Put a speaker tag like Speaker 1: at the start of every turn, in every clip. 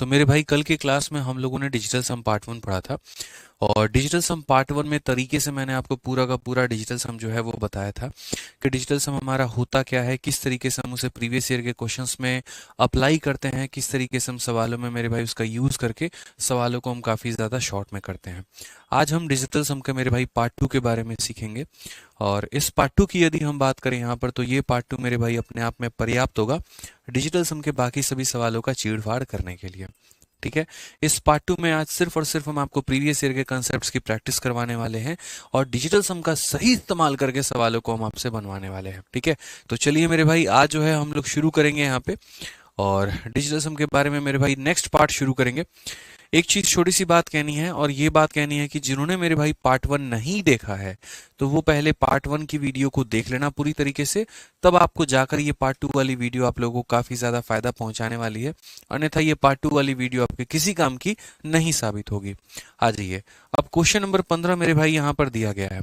Speaker 1: तो मेरे भाई कल के क्लास में हम लोगों ने डिजिटल सम पार्ट 1 पढ़ा था। और डिजिटल सम पार्ट 1 में तरीके से मैंने आपको पूरा का पूरा डिजिटल सम जो है वो बताया था कि डिजिटल सम हमारा होता क्या है, किस तरीके से हम उसे प्रीवियस ईयर के क्वेश्चंस में अप्लाई करते हैं, किस तरीके से हम सवालों में मेरे भाई उसका यूज़ करके सवालों को हम काफ़ी ज़्यादा शॉर्ट में करते हैं। आज हम डिजिटल सम के मेरे भाई पार्ट 2 के बारे में सीखेंगे। और इस पार्ट 2 की यदि हम बात करें यहाँ पर, तो ये पार्ट 2 मेरे भाई अपने आप में पर्याप्त होगा डिजिटल सम के बाकी सभी सवालों का चीड़-फाड़ करने के लिए। ठीक है। इस पार्ट 2 में आज सिर्फ और सिर्फ हम आपको प्रीवियस ईयर के कॉन्सेप्ट्स की प्रैक्टिस करवाने वाले हैं और डिजिटल सम का सही इस्तेमाल करके सवालों को हम आपसे बनवाने वाले हैं। ठीक है। तो चलिए मेरे भाई, आज जो है हम लोग शुरू करेंगे यहाँ पे और डिजिटल सम के बारे में मेरे भाई नेक्स्ट पार्ट शुरू करेंगे। एक चीज छोटी सी बात कहनी है, और ये बात कहनी है कि जिन्होंने मेरे भाई पार्ट 1 नहीं देखा है तो वो पहले पार्ट 1 की वीडियो को देख लेना पूरी तरीके से, तब आपको जाकर ये पार्ट 2 वाली वीडियो आप लोगों को काफी ज्यादा फायदा पहुंचाने वाली है। अन्यथा ये पार्ट 2 वाली वीडियो आपके किसी काम की नहीं साबित होगी। आ जाइए, अब क्वेश्चन नंबर 15 मेरे भाई यहाँ पर दिया गया है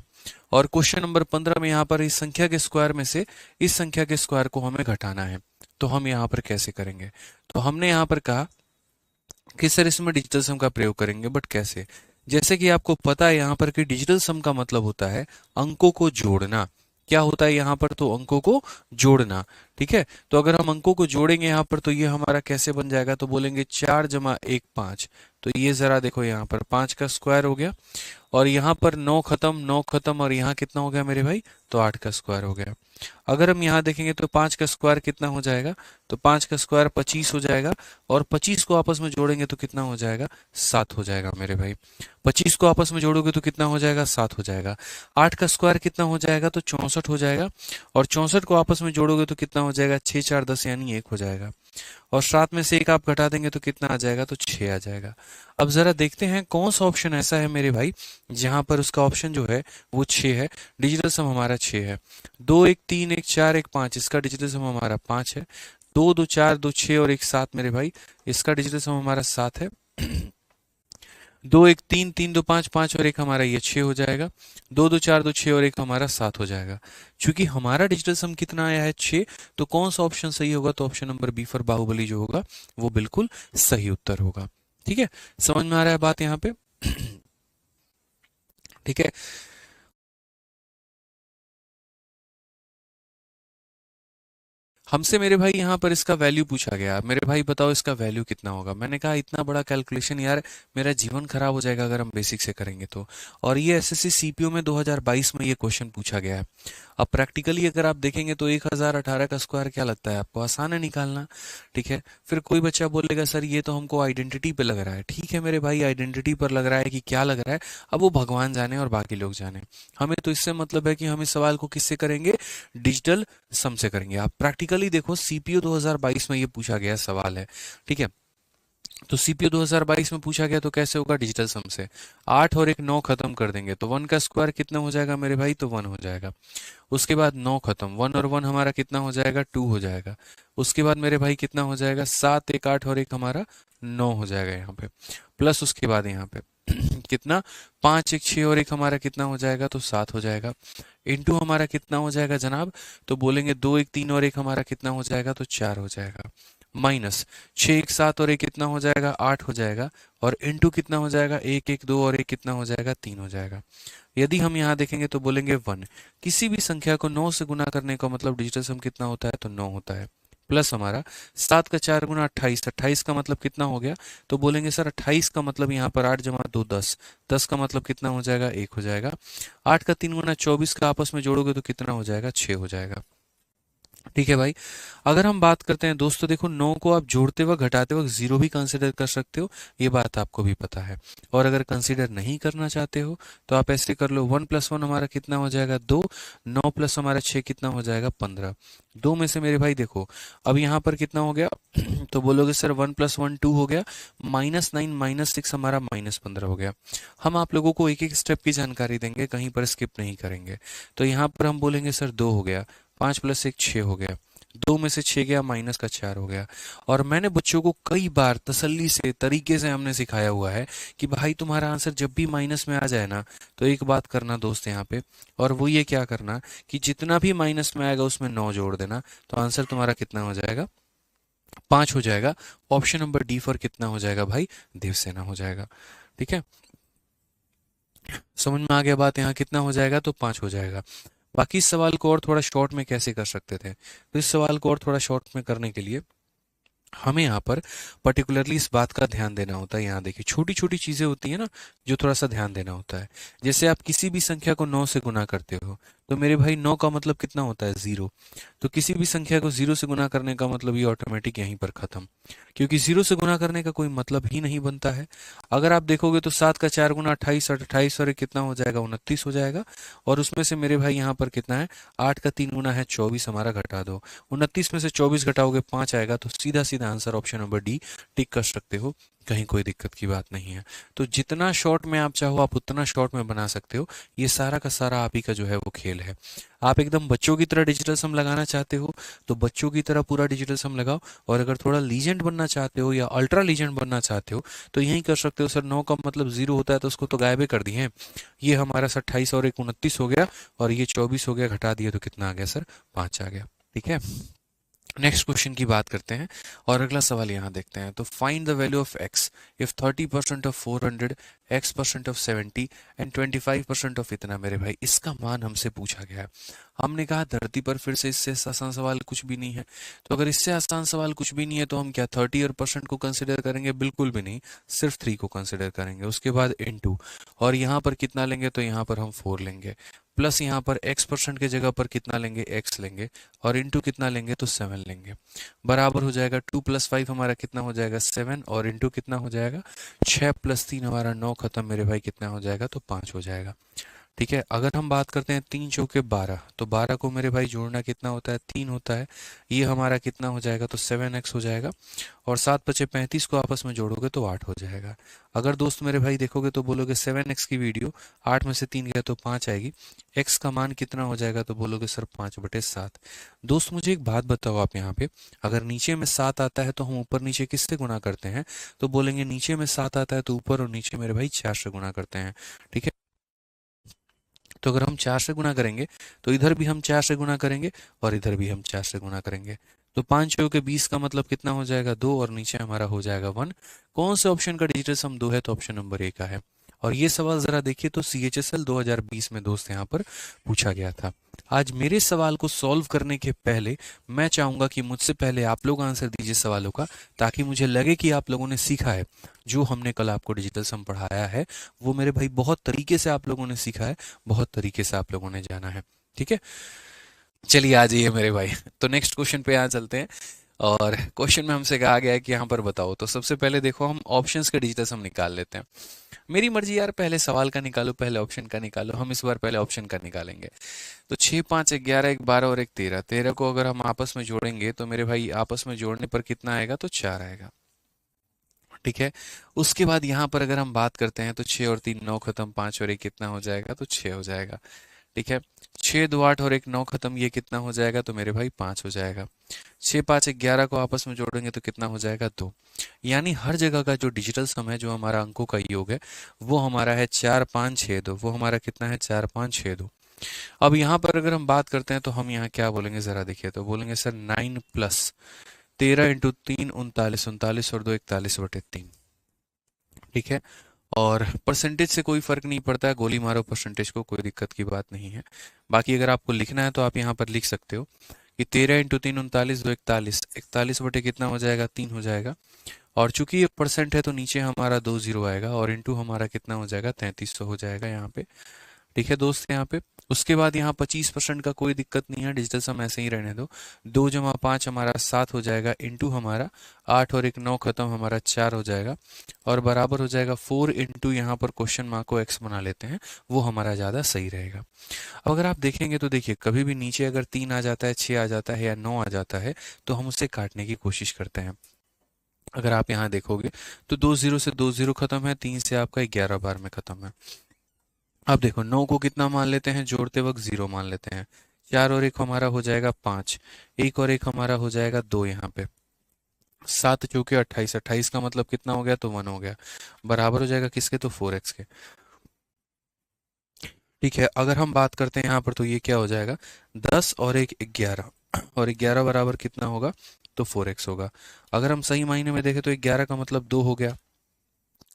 Speaker 1: और क्वेश्चन नंबर 15 में यहाँ पर इस संख्या के स्क्वायर में से इस संख्या के स्क्वायर को हमें घटाना है। तो हम यहाँ पर कैसे करेंगे? तो हमने यहाँ पर कहा कि सर इसमें डिजिटल सम का प्रयोग करेंगे, बट कैसे? जैसे कि आपको पता है यहाँ पर कि डिजिटल सम का मतलब होता है अंकों को जोड़ना। क्या होता है यहाँ पर? तो अंकों को जोड़ना। ठीक है। तो अगर हम अंकों को जोड़ेंगे यहाँ पर तो ये हमारा कैसे बन जाएगा? तो बोलेंगे 4 जमा 1 5। तो ये जरा देखो, यहाँ पर 5 का स्क्वायर हो गया और यहाँ पर 9 खत्म और यहाँ कितना हो गया मेरे भाई? तो 8 का स्क्वायर हो गया। अगर हम यहाँ देखेंगे तो 5 का स्क्वायर कितना हो जाएगा? तो 5 का स्क्वायर 25 हो जाएगा और 25 को आपस में जोड़ेंगे तो कितना हो जाएगा? 7 हो जाएगा मेरे भाई। 25 को आपस में जोड़ोगे तो कितना हो जाएगा? 7 हो जाएगा। 8 का स्क्वायर कितना हो जाएगा? तो 64 हो जाएगा और 64 को आपस में जोड़ोगे तो कितना हो जाएगा? 6 4 10 यानी 1 हो जाएगा। और 7 में से 1 आप घटा देंगे तो कितना आ जाएगा? तो 6 आ जाएगा। अब जरा देखते हैं कौन सा ऑप्शन ऐसा है मेरे भाई जहां पर उसका ऑप्शन जो है वो 6 है। डिजिटल सम हमारा 6 है। 2 1 3 1 4 1 5, इसका डिजिटल सम हमारा 5 है। 2 2 4 2 6 और 1 7 मेरे भाई, इसका डिजिटल सम हमारा 7 है। 2 1 3 3 2 5 5 और 1 हमारा ये 6 हो जाएगा। 2 2 4 2 6 और 1 हमारा 7 हो जाएगा। चूंकि हमारा डिजिटल सम कितना आया है? 6। तो कौन सा ऑप्शन सही होगा? तो option number B for Baahubali जो होगा वो बिल्कुल सही उत्तर होगा। ठीक है। समझ में आ रहा है बात यहाँ पे? ठीक है। हमसे मेरे भाई यहाँ पर इसका वैल्यू पूछा गया। मेरे भाई बताओ इसका वैल्यू कितना होगा? मैंने कहा इतना बड़ा कैलकुलेशन यार, मेरा जीवन खराब हो जाएगा अगर हम बेसिक से करेंगे तो। और ये एसएससी सीपीओ में 2022 में ये क्वेश्चन पूछा गया है। अब प्रैक्टिकली अगर आप देखेंगे तो 1018 का स्क्वायर क्या लगता है आपको? आसान है निकालना। ठीक है। फिर कोई बच्चा बोलेगा सर ये तो हमको आइडेंटिटी पे लग रहा है। ठीक है मेरे भाई, आइडेंटिटी पर लग रहा है कि क्या लग रहा है, अब वो भगवान जाने और बाकी लोग जाने। हमें तो इससे मतलब है कि हम इस सवाल को किससे करेंगे? डिजिटल सम से करेंगे। आप प्रैक्टिकली देखो, सीपीओ 2022 में ये पूछा गया सवाल है। ठीक है। तो सीपीओ 2022 में पूछा गया तो कैसे होगा? डिजिटल सम से। 8 और 1 9 खत्म कर देंगे तो 1 का स्क्वायर कितना हो जाएगा मेरे भाई? तो 1 हो जाएगा। उसके बाद 9 खत्म, 1 और 1 हमारा कितना हो जाएगा? 2 हो जाएगा। उसके बाद मेरे भाई कितना हो जाएगा? 7 1 8 और 1 हमारा 9 हो जाएगा यहाँ पे। प्लस उसके बाद यहाँ पे कितना? 5 1 6 और 1 हमारा कितना हो जाएगा? तो 7 हो जाएगा। इंटू हमारा कितना हो जाएगा जनाब? तो बोलेंगे 2 1 3 और 1 हमारा कितना हो जाएगा? तो 4 हो जाएगा। माइनस 6 1 7 और 1 कितना हो जाएगा? 8 हो जाएगा। और इंटू कितना हो जाएगा? 1 1 2 और 1 कितना हो जाएगा? 3 हो जाएगा। यदि हम यहाँ देखेंगे तो बोलेंगे 1। किसी भी संख्या को 9 से गुना करने का मतलब डिजिटल सम कितना होता है? तो 9 होता है। प्लस हमारा 7 का 4 गुना 28, 28 का मतलब कितना हो गया? तो बोलेंगे सर 28 का मतलब यहाँ पर 8 जमा 2 10, 10 का मतलब कितना हो जाएगा? 1 हो जाएगा। 8 का 3 गुना 24 का आपस में जोड़ोगे तो कितना हो जाएगा? 6 हो जाएगा। ठीक है भाई। अगर हम बात करते हैं दोस्तों, देखो 9 को आप जोड़ते वक्त घटाते वक्त जीरो भी कंसिडर कर सकते हो, ये बात आपको भी पता है। और अगर कंसिडर नहीं करना चाहते हो तो आप ऐसे कर लो, 1 + 1 हमारा कितना हो जाएगा? 2। 9 प्लस हमारा 6 कितना हो जाएगा? 15। 2 में से मेरे भाई देखो, अब यहाँ पर कितना हो गया? तो बोलोगे सर 1 + 1 2 हो गया, -9 -6 हमारा -15 हो गया। हम आप लोगों को एक एक स्टेप की जानकारी देंगे, कहीं पर स्किप नहीं करेंगे। तो यहाँ पर हम बोलेंगे सर 2 हो गया, 5 + 1 6 हो गया, 2 में से 6 गया, माइनस का 4 हो गया। और मैंने बच्चों को कई बार तसल्ली से तरीके से हमने सिखाया हुआ है कि भाई तुम्हारा आंसर जब भी माइनस में आ जाए ना, तो एक बात करना दोस्त यहाँ पे, और वो ये क्या करना कि जितना भी माइनस में आएगा उसमें 9 जोड़ देना, तो आंसर तुम्हारा कितना हो जाएगा? 5 हो जाएगा। ऑप्शन नंबर डी फॉर कितना हो जाएगा भाई, देवसेना हो जाएगा। ठीक है, समझ में आ गया बात, यहाँ कितना हो जाएगा तो 5 हो जाएगा। बाकी इस सवाल को और थोड़ा शॉर्ट में कैसे कर सकते थे, तो इस सवाल को और थोड़ा शॉर्ट में करने के लिए हमें यहाँ पर पर्टिकुलरली इस बात का ध्यान देना होता है। यहाँ देखिए छोटी छोटी चीजें होती है ना, जो थोड़ा सा ध्यान देना होता है। जैसे आप किसी भी संख्या को 9 से गुना करते हो, तो मेरे भाई 9 का मतलब कितना होता है, 0। तो किसी भी संख्या को 0 से गुना करने का मतलब ये ऑटोमेटिक यहीं पर खत्म, क्योंकि 0 से गुना करने का कोई मतलब ही नहीं बनता है। अगर आप देखोगे तो 7 का 4 गुना 28, और 28 और कितना हो जाएगा, 29 हो जाएगा। और उसमें से मेरे भाई यहाँ पर कितना है, 8 का 3 गुना है 24, हमारा घटा दो। 29 में से 24 घटाओगे 5 आएगा, तो सीधा सीधा आंसर ऑप्शन नंबर डी टिक कर सकते हो, कहीं कोई दिक्कत की बात नहीं है। तो जितना शॉर्ट में आप चाहो आप उतना शॉर्ट में बना सकते हो, ये सारा का सारा आप ही का जो है वो खेल है। आप एकदम बच्चों की तरह डिजिटल सम लगाना चाहते हो तो बच्चों की तरह पूरा डिजिटल सम लगाओ, और अगर थोड़ा लीजेंड बनना चाहते हो या अल्ट्रा लीजेंड बनना चाहते हो तो यही कर सकते हो। सर 9 का मतलब 0 होता है तो उसको तो गायबे कर दिए हैं, ये हमारा 28 और 1 29 हो गया, और ये 24 हो गया, घटा दिया तो कितना आ गया सर, 5 आ गया। ठीक है, नेक्स्ट क्वेश्चन की बात करते हैं और अगला सवाल यहाँ देखते हैं। तो find the value of x if 30% of 400, x% of 70 and 25% of इतना। मेरे भाई इसका मान हमसे पूछा गया है। हमने कहा धरती पर फिर से इससे आसान सवाल कुछ भी नहीं है, तो अगर इससे आसान सवाल कुछ भी नहीं है तो हम क्या 30 और परसेंट को कंसिडर करेंगे, बिल्कुल भी नहीं, सिर्फ 3 को कंसिडर करेंगे। उसके बाद इनटू, और यहाँ पर कितना लेंगे तो यहाँ पर हम 4 लेंगे, प्लस यहाँ पर x% की जगह पर कितना लेंगे, x लेंगे, और इंटू कितना लेंगे तो 7 लेंगे, बराबर हो जाएगा 2 + 5 हमारा कितना हो जाएगा 7, और इंटू कितना हो जाएगा 6 + 3 हमारा 9, खत्म मेरे भाई कितना हो जाएगा तो 5 हो जाएगा। ठीक है, अगर हम बात करते हैं 3 चौके 12, तो 12 को मेरे भाई जोड़ना कितना होता है, 3 होता है, ये हमारा कितना हो जाएगा तो 7x हो जाएगा, और 7 × 5 = 35 को आपस में जोड़ोगे तो 8 हो जाएगा। अगर दोस्त मेरे भाई देखोगे तो बोलोगे 7x की वीडियो 8 में से 3 गया तो 5 आएगी, x का मान कितना हो जाएगा तो बोलोगे सर 5/7। दोस्त मुझे एक बात बताओ, आप यहाँ पे अगर नीचे में 7 आता है तो हम ऊपर नीचे किससे गुना करते हैं, तो बोलेंगे नीचे में 7 आता है तो ऊपर और नीचे मेरे भाई 4 से गुना करते हैं। ठीक है, तो अगर हम 4 से गुना करेंगे तो इधर भी हम 4 से गुना करेंगे और इधर भी हम 4 से गुना करेंगे, तो 5 चौके 20 का मतलब कितना हो जाएगा 2, और नीचे हमारा हो जाएगा 1। कौन से ऑप्शन का डिजिटल सम 2 है, तो ऑप्शन नंबर ए का है। और ये सवाल जरा देखिए तो CHSL 2020 में दोस्त यहाँ पर पूछा गया था। आज मेरे सवाल को सॉल्व करने के पहले मैं चाहूंगा कि मुझसे पहले आप लोग आंसर दीजिए सवालों का, ताकि मुझे लगे कि आप लोगों ने सीखा है। जो हमने कल आपको डिजिटल सम पढ़ाया है वो मेरे भाई बहुत तरीके से आप लोगों ने सीखा है, बहुत तरीके से आप लोगों ने जाना है। ठीक है, चलिए आ जाइए मेरे भाई। तो नेक्स्ट क्वेश्चन पे यहाँ चलते हैं, और क्वेश्चन में हमसे कहा गया है कि यहाँ पर बताओ। तो सबसे पहले देखो हम ऑप्शंस के डिजिटल सम निकाल लेते हैं। मेरी मर्जी यार, पहले सवाल का निकालो पहले ऑप्शन का निकालो, हम इस बार पहले ऑप्शन का निकालेंगे। तो 6 5 11 1 12 और 1 13, 13 को अगर हम आपस में जोड़ेंगे तो मेरे भाई आपस में जोड़ने पर कितना आएगा तो 4 आएगा। ठीक है, उसके बाद यहाँ पर अगर हम बात करते हैं तो 6 और 3 9 खत्म, 5 और 1 कितना हो जाएगा तो 6 हो जाएगा। ठीक है, 6 2 8 और 1 9 खत्म, ये कितना हो जाएगा तो मेरे भाई 5 हो जाएगा। 6 5 11 को आपस में जोड़ेंगे तो कितना हो जाएगा 2। यानी हर जगह का जो डिजिटल सम है, जो हमारा अंकों का योग है, वो हमारा है 4 5 6 2, वो हमारा कितना है 4 5 6 2। अब यहाँ पर अगर हम बात करते हैं तो हम यहाँ क्या बोलेंगे जरा देखिए, तो बोलेंगे सर 9 + 13 × 3 39, 39 और 2 41/3। ठीक है, और परसेंटेज से कोई फर्क नहीं पड़ता है, गोली मारो परसेंटेज को, कोई दिक्कत की बात नहीं है। बाकी अगर आपको लिखना है तो आप यहाँ पर लिख सकते हो कि 13 × 3 39, 2 41, 41 बटे कितना हो जाएगा 3 हो जाएगा, और चूंकि ये परसेंट है तो नीचे हमारा 2 0 आएगा, और इंटू हमारा कितना हो जाएगा 3300 हो जाएगा यहाँ पे। ठीक है दोस्त, यहाँ पे उसके बाद यहाँ 25% का कोई दिक्कत नहीं है, डिजिटल सम ऐसे ही रहने दो। 2 + 5 हमारा 7 हो जाएगा, इंटू हमारा 8 और 1 9 खत्म, हमारा 4 हो जाएगा, और बराबर हो जाएगा 4 इंटू यहाँ पर क्वेश्चन मार्क को x बना लेते हैं, वो हमारा ज़्यादा सही रहेगा। अब अगर आप देखेंगे तो देखिए कभी भी नीचे अगर 3 आ जाता है, 6 आ जाता है या 9 आ जाता है तो हम उसे काटने की कोशिश करते हैं। अगर आप यहाँ देखोगे तो 2 0 से 2 0 खत्म है, 3 से आपका 11 बार में खत्म है। अब देखो 9 को कितना मान लेते हैं, जोड़ते वक्त 0 मान लेते हैं। 4 और 1 हमारा हो जाएगा 5, 1 और 1 हमारा हो जाएगा 2 यहाँ पे। 7 चौके 28, 28 का मतलब कितना हो गया तो 1 हो गया, बराबर हो जाएगा किसके तो 4x के। ठीक है, अगर हम बात करते हैं यहाँ पर तो ये क्या हो जाएगा 10 और 1 11, और 11 बराबर कितना होगा, तो 4x होगा। अगर हम सही मायने में देखें तो 11 का मतलब 2 हो गया,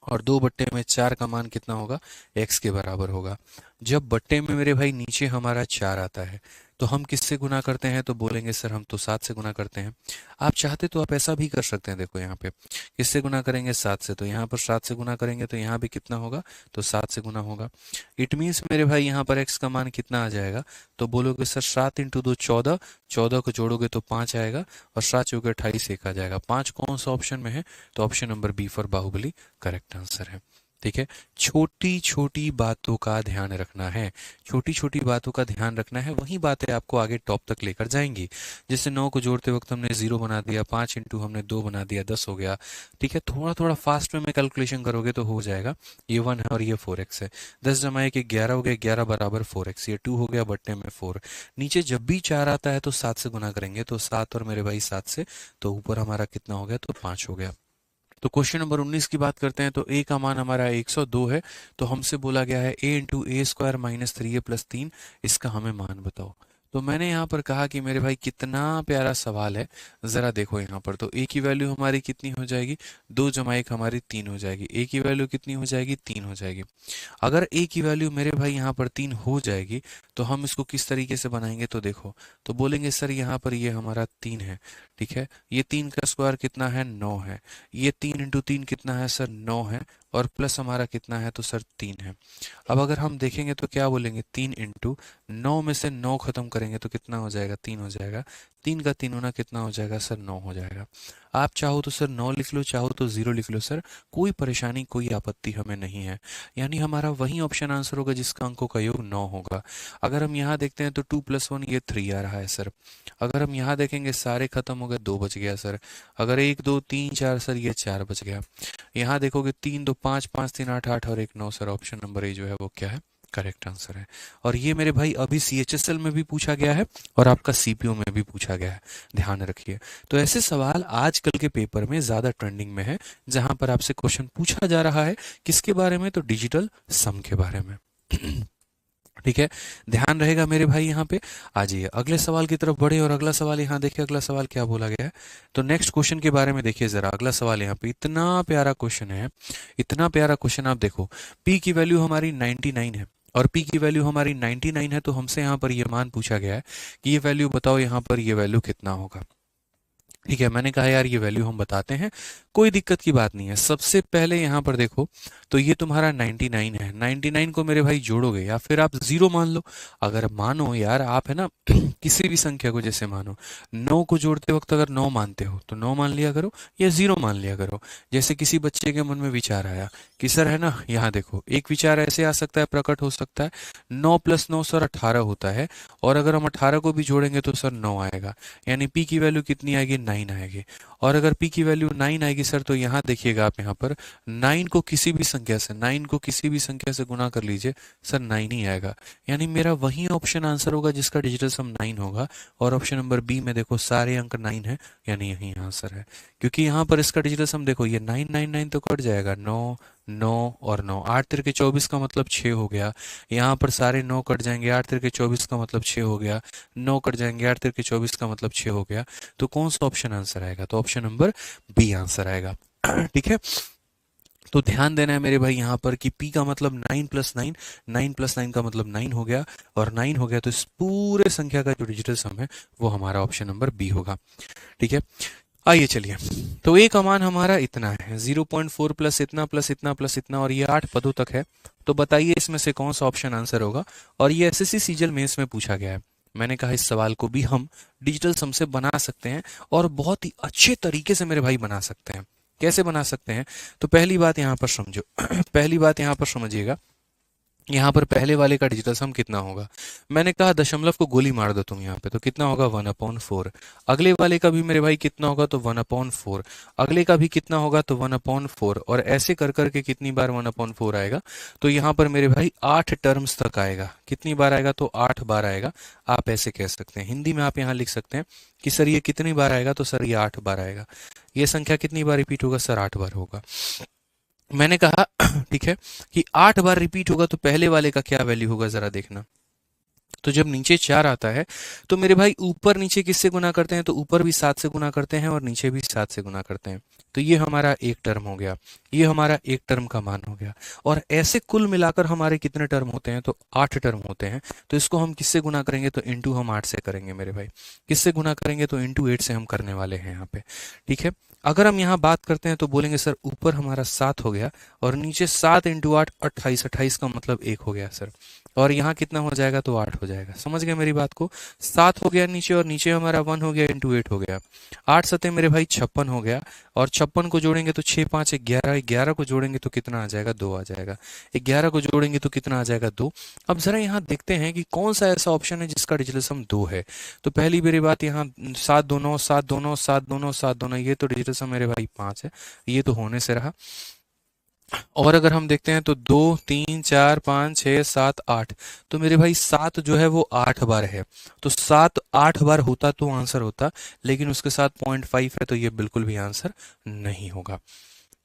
Speaker 1: और 2/4 का मान कितना होगा, x के बराबर होगा। जब बट्टे में मेरे भाई नीचे हमारा 4 आता है तो हम किससे गुना करते हैं, तो बोलेंगे सर हम तो 7 से गुना करते हैं। आप चाहते तो आप ऐसा भी कर सकते हैं, देखो यहाँ पे किससे गुना करेंगे, 7 से, तो यहाँ पर 7 से गुना करेंगे तो यहाँ भी कितना होगा, तो 7 से गुना होगा। इट मीन्स मेरे भाई यहाँ पर x का मान कितना आ जाएगा, तो बोलोगे सर 7 इंटू 2 14, 14 को जोड़ोगे तो 5 आएगा, और 7 चौके 28 एक आ जाएगा। 5 कौन सा ऑप्शन में है, तो option number B for Baahubali correct answer है। ठीक है, छोटी छोटी बातों का ध्यान रखना है, छोटी छोटी बातों का ध्यान रखना है, वही बातें आपको आगे टॉप तक लेकर जाएंगी। जैसे 9 को जोड़ते वक्त हमने 0 बना दिया, 5 इंटू हमने 2 बना दिया, 10 हो गया। ठीक है, थोड़ा थोड़ा फास्ट में कैलकुलेशन करोगे तो हो जाएगा। ये 1 है और ये 4x है, 10 जमा 1 11 हो गया, 11 बराबर 4x, ये 2 हो गया बट्टे में 4। नीचे जब भी 4 आता है तो 7 से गुना करेंगे, तो 7 और मेरे भाई 7 से, तो ऊपर हमारा कितना हो गया, तो 5 हो गया। तो क्वेश्चन नंबर 19 की बात करते हैं, तो a का मान हमारा 102 है, तो हमसे बोला गया है a into A square minus 3a plus 3, इसका हमें मान बताओ। तो मैंने यहाँ पर कहा कि मेरे भाई कितना प्यारा सवाल है, ज़रा देखो यहाँ पर। तो a की वैल्यू हमारी कितनी हो जाएगी, 2 जमा 1 हमारी 3 हो जाएगी। a की वैल्यू कितनी हो जाएगी, 3 हो जाएगी। अगर a की वैल्यू मेरे भाई यहाँ पर 3 हो जाएगी तो हम इसको किस तरीके से बनाएंगे, तो देखो, तो बोलेंगे सर यहाँ पर ये हमारा 3 है। ठीक है, ये 3 का स्क्वायर कितना है, 9 है। ये 3 इंटू 3 कितना है सर, 9 है, और प्लस हमारा कितना है, तो सर 3 है। अब अगर हम देखेंगे तो क्या बोलेंगे, 3 इंटू 9 में से 9 खत्म करेंगे तो कितना हो जाएगा, 3 हो जाएगा। 3 का 3 होना कितना हो जाएगा सर, 9 हो जाएगा। आप चाहो तो सर 9 लिख लो, चाहो तो 0 लिख लो सर, कोई परेशानी कोई आपत्ति हमें नहीं है। यानी हमारा वही ऑप्शन आंसर होगा जिसका अंकों का योग 9 होगा। अगर हम यहाँ देखते हैं तो 2 + 1 ये 3 आ रहा है सर। अगर हम यहाँ देखेंगे सारे खत्म हो गए, 2 बच गया सर। अगर 1 2 3 4 सर, ये 4 बच गया। यहाँ देखोगे 3 2 5 5 3 8 8 और 1 9 सर, ऑप्शन नंबर ए जो है वो क्या है, करेक्ट आंसर है। और ये मेरे भाई अभी CHSL में भी पूछा गया है और आपका CPO में भी पूछा गया है, ध्यान रखिए। तो ऐसे सवाल आजकल के पेपर में ज्यादा ट्रेंडिंग में है, जहां पर आपसे क्वेश्चन पूछा जा रहा है किसके बारे में, तो डिजिटल सम के बारे में। ठीक है, ध्यान रहेगा मेरे भाई। यहाँ पे आ जाइए अगले सवाल की तरफ बढ़े, और अगला सवाल यहाँ देखिए, अगला सवाल क्या बोला गया है। तो नेक्स्ट क्वेश्चन के बारे में देखिए जरा। अगला सवाल यहाँ पे इतना प्यारा क्वेश्चन है, इतना प्यारा क्वेश्चन। आप देखो, p की वैल्यू हमारी 99 है और p की वैल्यू हमारी 99 है, तो हमसे यहाँ पर ये मान पूछा गया है कि ये वैल्यू बताओ, यहाँ पर ये वैल्यू कितना होगा। ठीक है, मैंने कहा यार ये वैल्यू हम बताते हैं, कोई दिक्कत की बात नहीं है। सबसे पहले यहाँ पर देखो, तो ये तुम्हारा 99 है, 99 को मेरे भाई जोड़ोगे या फिर आप 0 मान लो। अगर मानो यार आप है ना किसी भी संख्या को, जैसे मानो 9 को जोड़ते वक्त अगर 9 मानते हो तो 9 मान लिया करो या 0 मान लिया करो। जैसे किसी बच्चे के मन में विचार आया कि सर है ना, यहाँ देखो एक विचार ऐसे आ सकता है, प्रकट हो सकता है, 9 + 9 सर 18 होता है, और अगर हम 18 को भी जोड़ेंगे तो सर 9 आएगा, यानी p की वैल्यू कितनी आएगी, 9 आएगी। और अगर p की वैल्यू 9 आएगी सर, तो यहाँ देखिएगा आप, यहाँ पर 9 को किसी भी संख्या से, 9 को किसी भी संख्या से गुना कर लीजिए सर, 9 ही आएगा। यानी मेरा वही ऑप्शन आंसर होगा जिसका डिजिटल सम 9 होगा। और ऑप्शन नंबर बी में देखो सारे अंक 9 है, यानी यही आंसर है। क्योंकि यहाँ पर इसका डिजिटल सम देखो, ये 9 9 9 तो कट जाएगा, 9 9 और 9, 8 तिरके 24 का मतलब 6 हो गया। यहाँ पर सारे 9 कट जाएंगे, 8 तिरके 24 का मतलब 6 हो गया, 9 कट जाएंगे, 8 तिरके 24 का मतलब 6 हो गया। तो कौन सा ऑप्शन आंसर आएगा, तो ऑप्शन नंबर बी आंसर आएगा। ठीक है, तो ध्यान देना है मेरे भाई यहाँ पर कि p का मतलब 9 + 9, 9 + 9 का मतलब 9 हो गया, और 9 हो गया तो इस पूरे संख्या का जो डिजिटल सम है वो हमारा ऑप्शन नंबर बी होगा। ठीक है, आइए चलिए, तो a का मान हमारा इतना है, 0.4 प्लस इतना प्लस इतना प्लस इतना, और ये 8 पदों तक है। तो बताइए इसमें से कौन सा ऑप्शन आंसर होगा। और ये SSC सीजल मेंस में पूछा गया है। मैंने कहा इस सवाल को भी हम डिजिटल सम से बना सकते हैं, और बहुत ही अच्छे तरीके से मेरे भाई बना सकते हैं। कैसे बना सकते हैं, तो पहली बात यहाँ पर समझो पहली बात यहाँ पर समझिएगा, यहाँ पर पहले वाले का डिजिटल सम कितना होगा। मैंने कहा दशमलव को गोली मार दो तुम यहाँ पे, तो कितना होगा 1/4। अगले वाले का भी मेरे भाई कितना होगा, तो 1/4। अगले का भी कितना होगा, तो 1/4। और ऐसे कर करके कितनी बार 1/4 आएगा, तो यहाँ पर मेरे भाई 8 टर्म्स तक आएगा। कितनी बार आएगा, तो 8 बार आएगा। आप ऐसे कह सकते हैं, हिंदी में आप यहाँ लिख सकते हैं कि सर ये कितनी बार आएगा, तो सर ये 8 बार आएगा। ये संख्या कितनी बार रिपीट होगा, सर 8 बार होगा। मैंने कहा ठीक है कि 8 बार रिपीट होगा, तो पहले वाले का क्या वैल्यू होगा, जरा देखना। तो जब नीचे 4 आता है तो मेरे भाई ऊपर नीचे किससे गुना करते हैं, तो ऊपर भी 7 से गुना करते हैं और नीचे भी 7 से गुना करते हैं। तो ये हमारा एक टर्म हो गया, ये हमारा एक टर्म का मान हो गया। और ऐसे कुल मिलाकर हमारे कितने टर्म होते हैं, तो 8 टर्म होते हैं। तो इसको हम किससे गुना करेंगे, तो इंटू हम 8 से करेंगे मेरे भाई। किससे गुना करेंगे, तो इंटू 8 से हम करने वाले हैं यहाँ पे। ठीक है, अगर हम यहाँ बात करते हैं तो बोलेंगे सर ऊपर हमारा 7 हो गया और नीचे 7 इंटू 8 28, 28 का मतलब 1 हो गया सर। और यहाँ कितना हो जाएगा, तो 8 हो जाएगा। समझ गए मेरी बात को। 7 हो गया नीचे और नीचे हमारा 1 हो गया इंटू 8 हो गया। 8 सते मेरे भाई 56 हो गया और 56 को जोड़ेंगे तो 6 5 11, 11 को जोड़ेंगे तो कितना आ जाएगा, 2 आ जाएगा। 11 को जोड़ेंगे तो कितना आ जाएगा, 2। अब जरा यहाँ देखते हैं कि कौन सा ऐसा ऑप्शन है जिसका डिजिटल सम 2 है। तो पहली मेरी बात यहाँ 7 दोनों 7 दोनों 7 दोनों 7 दोनों, ये तो डिजिटल सम मेरे भाई 5 है, ये तो होने से रहा। और अगर हम देखते हैं तो 2 3 4 5 6 7 8, तो मेरे भाई 7 जो है वो 8 बार है। तो 7 8 बार होता तो आंसर होता, लेकिन उसके साथ 0.5 है, तो ये बिल्कुल भी आंसर नहीं होगा।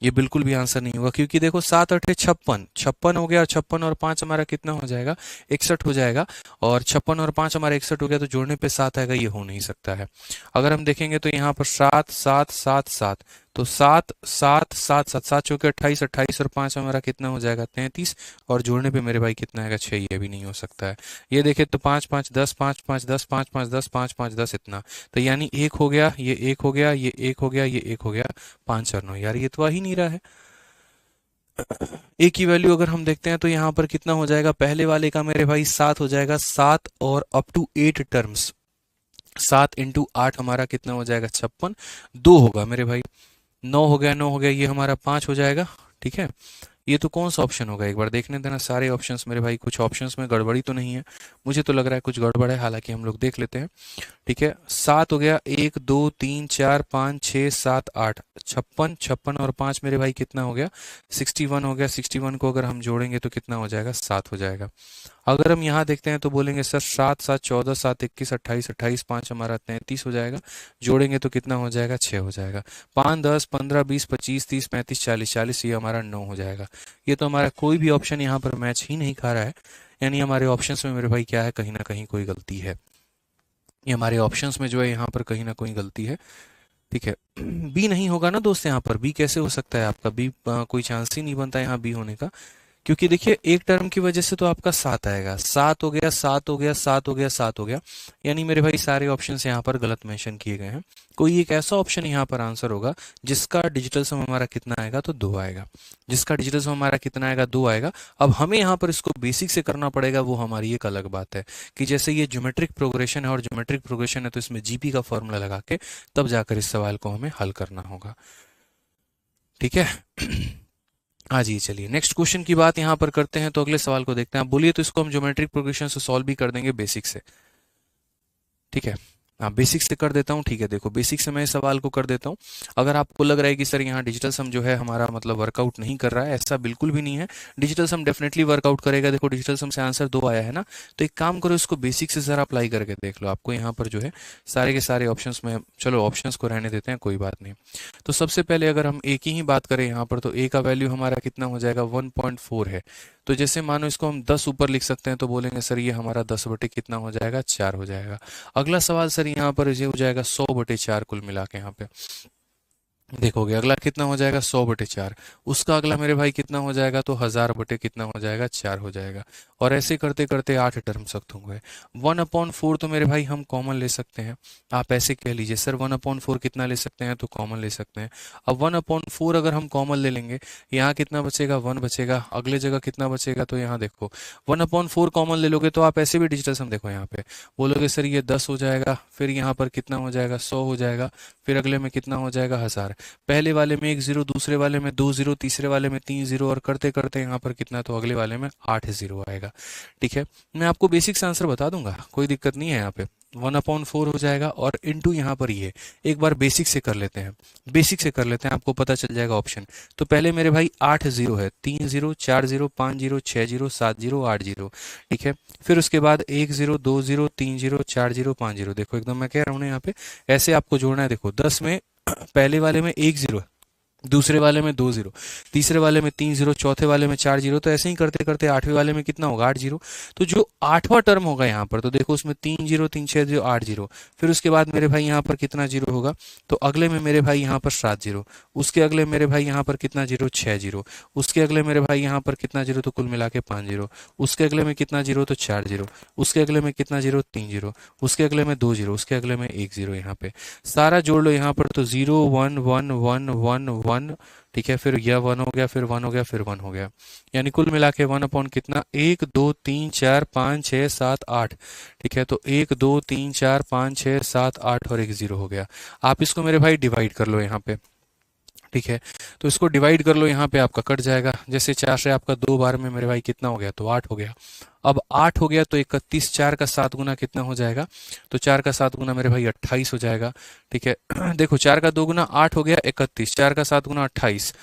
Speaker 1: ये बिल्कुल भी आंसर नहीं होगा, क्योंकि देखो 7 8 56, 56 हो गया और 56 और 5 हमारा कितना हो जाएगा, 61 हो जाएगा। और 56 और 5 हमारा 61 हो गया, तो जोड़ने पे 7 आएगा, ये हो नहीं सकता है। अगर हम देखेंगे तो यहाँ पर 7 7 7 7, तो 7 7 7 7 7 चौके 28, 28 और 5 हमारा कितना हो जाएगा, 33। और जोड़ने पे मेरे भाई कितना आएगा, 6। ये भी नहीं हो सकता है। ये देखे तो 5 5 10 5 5 10 5 5 10 5 5 10 इतना, तो यानी 1 हो गया, ये 1 हो गया, ये 1 हो गया, ये 1 हो गया, 5 और 9, यार ये तो आ ही नहीं रहा है। ए की वैल्यू अगर हम देखते हैं तो यहाँ पर कितना हो जाएगा, पहले वाले का मेरे भाई 7 हो जाएगा, 7 और अप टू 8 टर्म्स, 7 इंटू 8 हमारा कितना हो जाएगा, 56। 2 होगा मेरे भाई, 9 हो गया, 9 हो गया, ये हमारा 5 हो जाएगा। ठीक है, ये तो कौन सा ऑप्शन होगा, एक बार देखने देना सारे ऑप्शंस मेरे भाई, कुछ ऑप्शंस में गड़बड़ी तो नहीं है, मुझे तो लग रहा है कुछ गड़बड़ है, हालांकि हम लोग देख लेते हैं। ठीक है, 7 हो गया, 1 2 3 4 5 6 7 8, 56, 56 और 5 मेरे भाई कितना हो गया, 61 हो गया। 61 को अगर हम जोड़ेंगे तो कितना हो जाएगा, 7 हो जाएगा। अगर हम यहाँ देखते हैं तो बोलेंगे सर 7 7 14 7 21 28, 28 5 हमारा 33 हो जाएगा। जोड़ेंगे तो कितना हो जाएगा, 6 हो जाएगा। 5 10 15 20 25 30 35 40, 40 ये हमारा 9 हो जाएगा। ये तो हमारा कोई भी ऑप्शन यहाँ पर मैच ही नहीं खा रहा है, यानी हमारे ऑप्शंस में मेरे भाई क्या है, कहीं ना कहीं कोई गलती है। ये हमारे ऑप्शंस में जो है यहाँ पर कहीं ना कोई गलती है। ठीक है, बी नहीं होगा ना दोस्त, यहाँ पर बी कैसे हो सकता है आपका, बी कोई चांस ही नहीं बनता यहाँ बी होने का। क्योंकि देखिए एक टर्म की वजह से तो आपका 7 आएगा, 7 हो गया, 7 हो गया, 7 हो गया, 7 हो गया, यानी मेरे भाई सारे ऑप्शंस यहाँ पर गलत मेंशन किए गए हैं। कोई एक ऐसा ऑप्शन यहाँ पर आंसर होगा जिसका डिजिटल सम हमारा कितना आएगा, तो 2 आएगा। जिसका डिजिटल सम हमारा कितना आएगा, 2 आएगा। अब हमें यहाँ पर इसको बेसिक से करना पड़ेगा, वो हमारी एक अलग बात है कि जैसे ये ज्योमेट्रिक प्रोग्रेशन है और ज्योमेट्रिक प्रोग्रेशन है तो इसमें जीपी का फॉर्मूला लगा के तब जाकर इस सवाल को हमें हल करना होगा। ठीक है, हाँ जी, चलिए नेक्स्ट क्वेश्चन की बात यहाँ पर करते हैं, तो अगले सवाल को देखते हैं। आप बोलिए तो इसको हम ज्योमेट्रिक प्रोग्रेशन से सॉल्व भी कर देंगे बेसिक से। ठीक है, हाँ बेसिक से कर देता हूँ। ठीक है, देखो बेसिक से मैं इस सवाल को कर देता हूँ। अगर आपको लग रहा है कि सर यहाँ डिजिटल सम जो है हमारा मतलब वर्कआउट नहीं कर रहा है, ऐसा बिल्कुल भी नहीं है। डिजिटल सम डेफिनेटली वर्कआउट करेगा। देखो डिजिटल सम से आंसर 2 आया है ना, तो एक काम करो, इसको बेसिक से जरा अप्लाई करके देख लो। आपको यहाँ पर जो है सारे के सारे ऑप्शंस में, चलो ऑप्शंस को रहने देते हैं, कोई बात नहीं। तो सबसे पहले अगर हम ए की ही बात करें यहाँ पर, तो ए का वैल्यू हमारा कितना हो जाएगा, 1.4 है। तो जैसे मानो इसको हम 10 ऊपर लिख सकते हैं, तो बोलेंगे सर ये हमारा 10 बटे कितना हो जाएगा, 4 हो जाएगा। अगला सवाल सर यहाँ पर ये हो जाएगा 100 बटे 4 कुल मिला के। यहाँ पे देखोगे अगला कितना हो जाएगा, 100 बटे 4। उसका अगला मेरे भाई कितना हो जाएगा, तो 1000 बटे कितना हो जाएगा, 4 हो जाएगा। और ऐसे करते करते 8 टर्म तक होंगे। 1/4 तो मेरे भाई हम कॉमन ले सकते हैं। आप ऐसे कह लीजिए सर 1/4 कितना ले सकते हैं, तो कॉमन ले सकते हैं। अब 1/4 अगर हम कॉमन ले लेंगे, यहाँ कितना बचेगा, 1 बचेगा। अगले जगह कितना बचेगा, तो यहाँ देखो 1/4 कॉमन ले लोगे तो आप ऐसे भी डिजिटल सम देखो यहाँ पे बोलोगे सर ये 10 हो जाएगा, फिर यहाँ पर कितना हो जाएगा, 100 हो जाएगा, फिर अगले में कितना हो जाएगा, 1000। पहले वाले में 1 0, दूसरे वाले में 2 0, तीसरे वाले में 3 0, और करते करते यहाँ पर कितना, तो अगले वाले में 8 0 आएगा। ठीक है, मैं आपको बेसिक से आंसर बता दूंगा, कोई दिक्कत नहीं है। यहाँ पे 1/4 हो जाएगा और इंटू यहाँ पर ये एक बार बेसिक से कर लेते हैं। बेसिक से कर लेते हैं, आपको पता चल जाएगा ऑप्शन। तो पहले मेरे भाई 8 0 है, 3 0 4 0 5 0 6 0 7 0 8 0। ठीक है, फिर उसके बाद 1 0 2 0 3 0 4 0 5 0। देखो एकदम मैं कह रहा हूँ ना, यहाँ पे ऐसे आपको जोड़ना है। देखो 10 में पहले वाले में 1 0 है, दूसरे वाले में 2 जीरो, तीसरे वाले में 3 जीरो, चौथे वाले में 4 जीरो। तो ऐसे ही करते करते आठवें वाले में कितना होगा, 8 जीरो। तो जो आठवां टर्म होगा यहाँ पर, तो देखो उसमें 3 जीरो, 3 6 जीरो, 8 जीरो। फिर उसके बाद मेरे भाई यहाँ पर कितना जीरो होगा, तो अगले में मेरे भाई यहाँ पर 7 जीरो। उसके अगले मेरे भाई यहाँ पर कितना जीरो, 6 जीरो। उसके अगले मेरे भाई यहाँ पर कितना जीरो, तो कुल मिला के 5 जीरो। उसके अगले में कितना जीरो, तो 4 जीरो। उसके अगले में कितना जीरो, 3 जीरो। उसके अगले में 2 जीरो। उसके अगले में 1 जीरो। यहाँ पे सारा जोड़ लो यहाँ पर, तो 0 1 1 1 1 1। ठीक है, फिर यह 1 हो गया, फिर 1 हो गया, फिर 1 हो गया। यानी कुल मिला के 1 अपॉन कितना, 1 2 3 4 5 6 7 8। ठीक है, तो 1 2 3 4 5 6 7 8 और 1 जीरो हो गया। आप इसको मेरे भाई डिवाइड कर लो यहाँ पे। ठीक है, तो इसको डिवाइड कर लो, यहाँ पे आपका कट जाएगा। जैसे 4 से आपका 2 बार में मेरे भाई कितना हो गया, तो 8 हो गया। अब 8 हो गया तो 31, 4 का 7 गुना कितना हो जाएगा, तो 4 का 7 गुना मेरे भाई 28 हो जाएगा। ठीक है, देखो 4 का 2 गुना 8 हो गया 31, 4 का 7 गुना 28।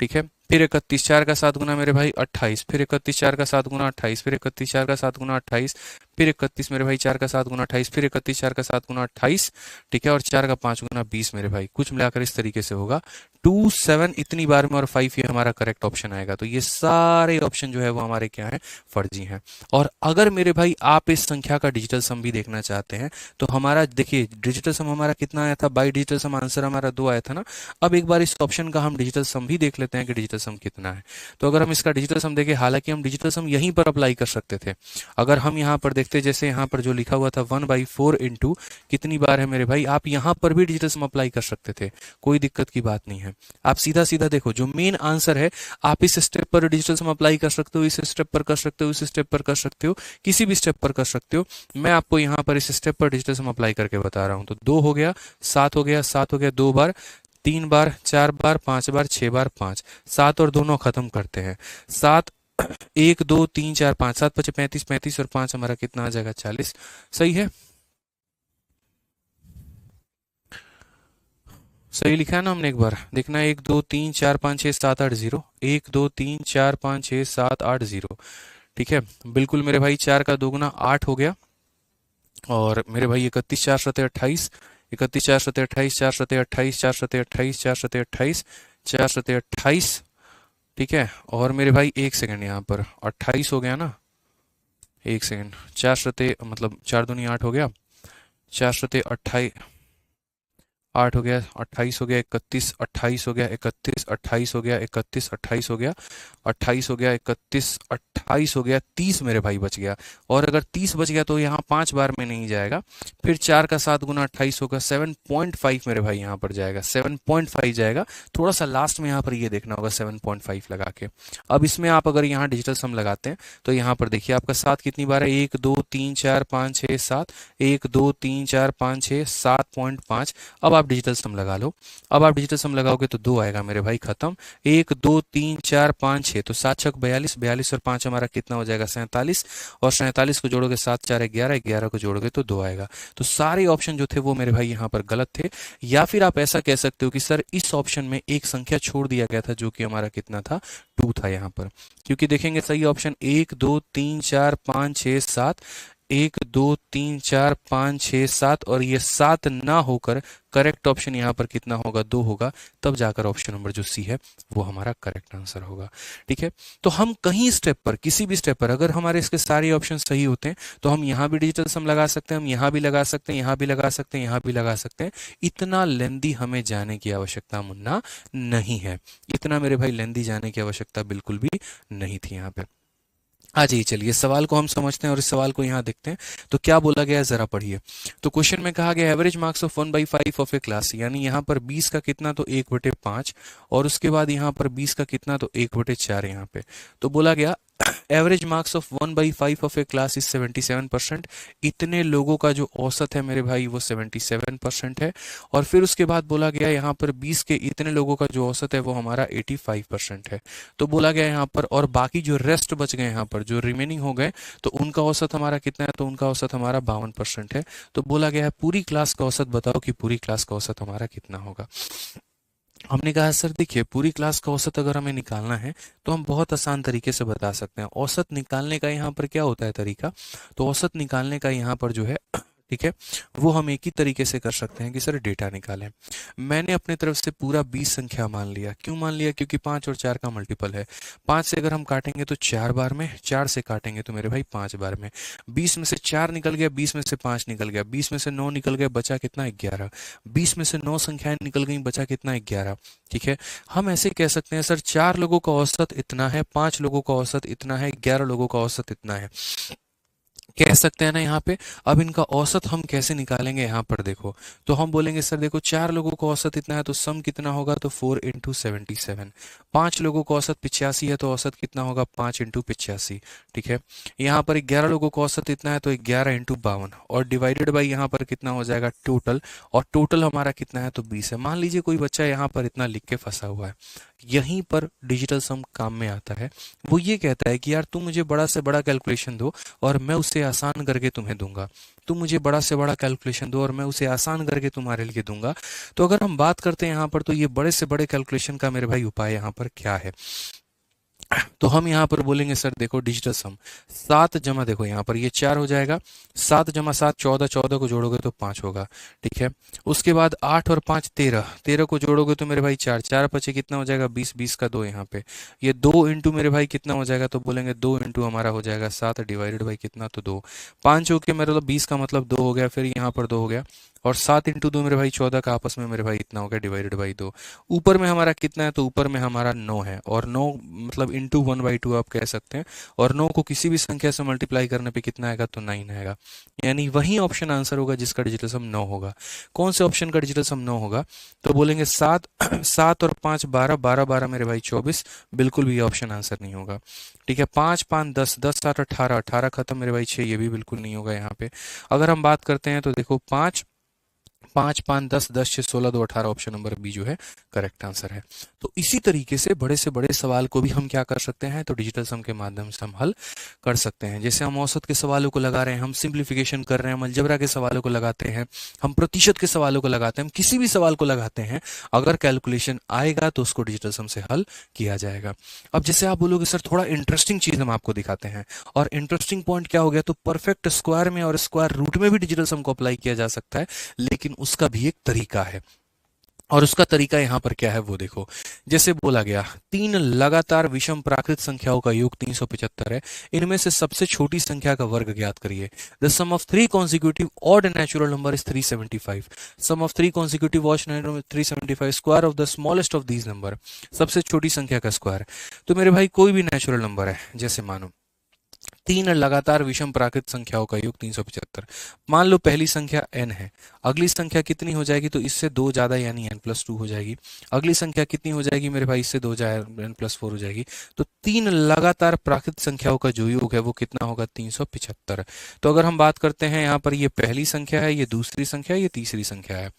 Speaker 1: ठीक है, फिर 31, 4 का 7 गुना मेरे भाई 28, फिर 31, 4 का 7 गुना 28, फिर 31, 4 का 7 गुना 28, फिर 31 मेरे भाई 4 का 7 गुना 28, फिर 31, 4 का 7 गुना 28। ठीक है, और 4 का 5 गुना 20 मेरे भाई। कुछ मिलाकर इस तरीके से होगा 2 7 इतनी बार में, और 5 ये हमारा करेक्ट ऑप्शन आएगा। तो ये सारे ऑप्शन जो है वो हमारे क्या है, फर्जी हैं। और अगर मेरे भाई आप इस संख्या का डिजिटल सम भी देखना चाहते हैं, तो हमारा देखिए डिजिटल सम हमारा कितना आया था, बाई डिजिटल सम आंसर हमारा 2 आया था ना। अब एक बार इस ऑप्शन का हम डिजिटल सम भी देख लेते हैं कि डिजिटल सम कितना है। तो अगर हम इसका डिजिटल सम देखें, हालांकि हम डिजिटल सम यहीं पर अप्लाई कर सकते थे। अगर हम यहाँ पर देखते, जैसे यहाँ पर जो लिखा हुआ था 1/4 इंटू कितनी बार है मेरे भाई, आप यहाँ पर भी डिजिटल सम अप्लाई कर सकते थे, कोई दिक्कत की बात नहीं है। आप सीधा सीधा देखो जो मेन आंसर है, आप इस स्टेप पर डिजिटल सम अप्लाई कर सकते हो, इस स्टेप पर कर सकते हो, इस स्टेप पर कर सकते हो, किसी भी स्टेप पर कर सकते हो। मैं आपको यहाँ पर इस स्टेप पर डिजिटल सम अप्लाई करके बता रहा हूँ। तो 2 हो गया, 7 हो गया, 7 हो गया 2 बार, 3 बार, 4 बार, 5 बार, 6 बार, 5, 7 और दोनों खत्म करते हैं। 7 1 2 3 4 5, 7 5 35, 35 और 5 हमारा कितना आ जाएगा, 40। सही है, सही लिखा है ना हमने, एक बार देखना, 1 2 3 4 5 6 7 8 0, 1 2 3 4 5 6 7 8 0। ठीक है, बिल्कुल मेरे भाई 4 का 2 गुना 8 हो गया, और मेरे भाई 31 4 सते 28, 31 4 सते 28, 4 सते 28, 4 सते 28, 4 सते 28, 4 सते 28। ठीक है, और मेरे भाई 1 सेकंड, यहाँ पर 28 हो गया ना, 1 सेकंड, 4 सते मतलब 4 दूनी 8 हो गया, 4 सते 28, 8 हो गया, 28 हो गया, 31 28 हो गया, 31 28 हो गया, 31 28 हो गया, 28 हो गया, 31 28 हो गया, 30 मेरे भाई बच गया। और अगर 30 बच गया तो यहाँ 5 बार में नहीं जाएगा, फिर 4 का 7 गुना 28 होगा, 7.5 मेरे भाई यहाँ पर जाएगा, 7.5 जाएगा। थोड़ा सा लास्ट में यहाँ पर ये देखना होगा 7.5 लगा के। अब इसमें आप अगर यहाँ डिजिटल सम लगाते हैं, तो यहाँ पर देखिए आपका 7 कितनी बार है, 1 2 3 4 5 6 7, 1 2 3 4 5 6 7.5। अब आप डिजिटल सम लगा लो। अब आप डिजिटल सम लगाओगे तो 2 आएगा मेरे भाई, खत्म। 1 2 3 4 5 6, तो 7 छक 42, 42 और 5 हमारा कितना हो जाएगा, 47, और 47 को जोड़ोगे 7 4 11, 11 को जोड़ोगे तो 2 आएगा। तो सारे ऑप्शन जो थे वो मेरे भाई यहाँ पर गलत थे। या फिर आप ऐसा कह सकते हो कि सर इस ऑप्शन में एक संख्या छोड़ दिया गया था, जो कि हमारा कितना था, 2 था यहाँ पर। क्योंकि देखेंगे सही ऑप्शन 1 2 3 4 5 6 7, 1 2 3 4 5 6 7, और ये 7 ना होकर करेक्ट ऑप्शन यहाँ पर कितना होगा, 2 होगा। तब जाकर ऑप्शन नंबर जो सी है वो हमारा करेक्ट आंसर होगा। ठीक है, तो हम कहीं स्टेप पर, किसी भी स्टेप पर अगर हमारे इसके सारे ऑप्शन सही होते हैं, तो हम यहाँ भी डिजिटल सम लगा सकते हैं, हम यहाँ भी लगा सकते हैं, यहाँ भी लगा सकते हैं, यहाँ भी लगा सकते हैं। इतना लेंदी हमें जाने की आवश्यकता मुन्ना नहीं है, इतना मेरे भाई लेंदी जाने की आवश्यकता बिल्कुल भी नहीं थी यहाँ पे। आ जाइए, चलिए सवाल को हम समझते हैं और इस सवाल को यहाँ देखते हैं। तो क्या बोला गया है जरा पढ़िए। तो क्वेश्चन में कहा गया average marks of 1/5 of A class, यानी यहाँ पर 20 का कितना, तो 1/5, और उसके बाद यहाँ पर 20 का कितना, तो 1/4 यहाँ पे। तो बोला गया average marks of 1/5 of A class is 77%। इतने लोगों का जो औसत है मेरे भाई वो 77% है। और फिर उसके बाद बोला गया यहाँ पर 20 के इतने लोगों का जो औसत है वो हमारा 85% है। तो बोला गया यहाँ पर, और बाकी जो रेस्ट बच गए यहाँ पर, जो रिमेनिंग हो गए, तो उनका औसत हमारा कितना है, तो उनका औसत हमारा 52% है। तो बोला गया है पूरी क्लास का औसत बताओ कि पूरी क्लास का औसत हमारा कितना होगा। हमने कहा सर देखिए पूरी क्लास का औसत अगर हमें निकालना है तो हम बहुत आसान तरीके से बता सकते हैं। औसत निकालने का यहाँ पर क्या होता है तरीका, तो औसत निकालने का यहाँ पर जो है ठीक है, वो हम एक ही तरीके से कर सकते हैं कि सर डेटा निकालें। मैंने अपने तरफ से पूरा 20 संख्या मान लिया। क्यों मान लिया? क्योंकि 5 और 4 का मल्टीपल है। 5 से अगर हम काटेंगे तो 4 बार में, 4 से काटेंगे तो मेरे भाई 5 बार में। 20 में से 4 निकल गया, 20 में से 5 निकल गया, 20 में से 9 निकल गया, बचा कितना? 11। 20 में से 9 संख्याएं निकल गई, बचा कितना? 11। ठीक है, हम ऐसे कह सकते हैं सर 4 लोगों का औसत इतना है, 5 लोगों का औसत इतना है, 11 लोगों का औसत इतना है, कह सकते हैं ना यहाँ पे। अब इनका औसत हम कैसे निकालेंगे? यहाँ पर देखो, तो हम बोलेंगे सर देखो 4 लोगों का औसत इतना है तो सम कितना होगा? तो 4 इंटू 77। 5 लोगों का औसत 85 है तो औसत कितना होगा? 5 इंटू 85। ठीक है, यहाँ पर 11 लोगों का औसत इतना है तो 11 इंटू 52 और डिवाइडेड बाई यहाँ पर कितना हो जाएगा? टोटल, और टोटल हमारा कितना है? तो 20 है। मान लीजिए कोई बच्चा यहाँ पर इतना लिख के फंसा हुआ है, यहीं पर डिजिटल सम काम में आता है। वो ये कहता है कि यार तुम मुझे बड़ा से बड़ा कैलकुलेशन दो और मैं उसे आसान करके तुम्हें दूंगा। तुम मुझे बड़ा से बड़ा कैलकुलेशन दो और मैं उसे आसान करके तुम्हारे लिए दूंगा। तो अगर हम बात करते हैं यहाँ पर, तो ये बड़े से बड़े कैलकुलेशन का मेरे भाई उपाय यहाँ पर क्या है? तो हम यहाँ पर बोलेंगे सर देखो डिजिटल सम 7 जमा, देखो यहाँ पर ये 4 हो जाएगा, 7 जमा 7 14, 14 को जोड़ोगे तो 5 होगा। ठीक है, उसके बाद 8 और 5 13, 13 को जोड़ोगे तो मेरे भाई 4, 4 पचे कितना हो जाएगा? 20, 20 का 2 यहाँ पे, ये 2 इंटू मेरे भाई कितना हो जाएगा? तो बोलेंगे 2 इंटू हमारा हो जाएगा 7 डिवाइडेड बाई कितना? तो 2। 5 हो के मेरे मतलब 20 का मतलब 2 हो गया, फिर यहाँ पर 2 हो गया, और 7 इंटू 2 मेरे भाई 14 का आपस में मेरे भाई इतना हो गया डिवाइडेड बाई 2। ऊपर में हमारा कितना है? तो ऊपर में हमारा 9 है, और 9 मतलब इंटू 1/2 आप कह सकते हैं, और 9 को किसी भी संख्या से मल्टीप्लाई करने पे कितना आएगा? तो 9 आएगा। यानी वही ऑप्शन आंसर होगा जिसका डिजिटल सम 9 होगा। कौन से ऑप्शन का डिजिटल सम 9 होगा? तो बोलेंगे 7 7 और 5 12, 12 12 मेरे भाई 24, बिल्कुल भी ऑप्शन आंसर नहीं होगा। ठीक है, 5 5 10, 10 7 18, 18 खत्म मेरे भाई 6, ये भी बिल्कुल नहीं होगा यहाँ पे। अगर हम बात करते हैं तो देखो 5 5 5 10 10 6 16 2 18, ऑप्शन नंबर बी जो है करेक्ट आंसर है। तो इसी तरीके से बड़े सवाल को भी हम क्या कर सकते हैं? तो डिजिटल सम के माध्यम से हम हल कर सकते हैं। जैसे हम औसत के सवालों को लगा रहे हैं, हम सिंप्लीफिकेशन कर रहे हैं, हम अलजेब्रा के सवालों को लगाते हैं, हम प्रतिशत के सवालों को लगाते हैं, हम किसी भी सवाल को लगाते हैं, अगर कैलकुलेशन आएगा तो उसको डिजिटल सम से हल किया जाएगा। अब जैसे आप बोलोगे सर थोड़ा इंटरेस्टिंग चीज हम आपको दिखाते हैं, और इंटरेस्टिंग पॉइंट क्या हो गया? तो परफेक्ट स्क्वायर में और स्क्वायर रूट में भी डिजिटल सम को अप्लाई किया जा सकता है, लेकिन उसका भी एक तरीका है। और उसका तरीका यहां पर क्या है वो देखो। जैसे बोला गया 3 लगातार विषम प्राकृत संख्याओं का योग 375 है, इनमें से सबसे छोटी संख्या का वर्ग ज्ञात करिए। The sum of 3 consecutive odd natural number is 375। Sum of 3 consecutive odd natural 375, square of the smallest of these number, सबसे छोटी संख्या का स्क्वायर। तो मेरे भाई कोई भी नेचुरल नंबर है, जैसे मानो 3 लगातार विषम प्राकृत संख्याओं का योग 375। मान लो पहली संख्या n है, अगली संख्या कितनी हो जाएगी? तो इससे 2 ज्यादा यानी n+2 हो जाएगी। अगली संख्या कितनी हो जाएगी मेरे भाई? इससे 2 ज्यादा n+4 हो जाएगी। तो 3 लगातार प्राकृत संख्याओं का जो योग है वो कितना होगा? 375। तो अगर हम बात करते हैं यहाँ पर, ये पहली संख्या है, ये दूसरी संख्या है, ये तीसरी संख्या है।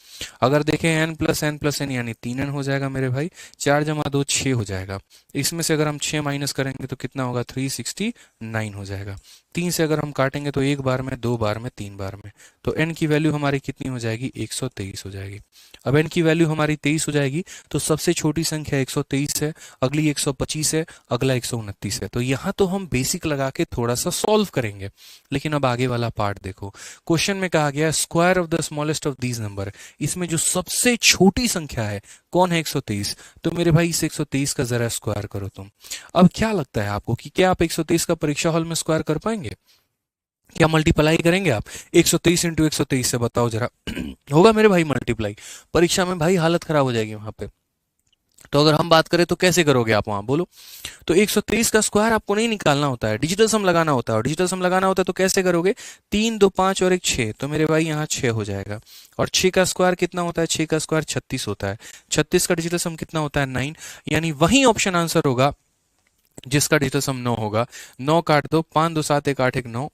Speaker 1: अगर देखें n+n+n यानी 3n हो जाएगा मेरे भाई, 4 जमा 2 6 हो जाएगा। इसमें से अगर हम 6 माइनस करेंगे तो कितना होगा? 369 हो जाएगा। 3 से अगर हम काटेंगे तो 1 बार में, 2 बार में, 3 बार में, तो n की वैल्यू हमारी कितनी हो जाएगी? 123 हो जाएगी। अब n की वैल्यू हमारी 23 हो जाएगी, तो सबसे छोटी संख्या 123 है, अगली 125 है, अगला 129 है। तो यहाँ तो हम बेसिक लगा के थोड़ा सा सॉल्व करेंगे, लेकिन अब आगे वाला पार्ट देखो। क्वेश्चन में कहा गया square of the smallest of these number, इसमें जो सबसे छोटी संख्या है कौन है? 123। तो मेरे भाई इस 123 का जरा स्क्वायर करो तुम। अब क्या लगता है आपको कि क्या आप 123 का परीक्षा हॉल में स्क्वायर कर पाएंगे? क्या मल्टीप्लाई करेंगे आप 123 इंटू 123 से? बताओ जरा होगा मेरे भाई मल्टीप्लाई? परीक्षा में भाई हालत खराब हो जाएगी वहां पे। तो अगर हम बात करें तो कैसे करोगे आप वहां, बोलो? तो 123 का स्क्वायर आपको नहीं निकालना होता है, डिजिटल सम लगाना होता है। और डिजिटल सम लगाना होता है तो कैसे करोगे? 3 2 5 और 1 6, तो मेरे भाई यहाँ 6 हो जाएगा। और 6 का स्क्वायर कितना होता है? 6 का स्क्वायर 36 होता है। 36 का डिजिटल सम कितना होता है? 9। यानी वही ऑप्शन आंसर होगा जिसका डिजिटल सम 9 होगा। 9 काट दो, 5 2 7 1 8 1 9,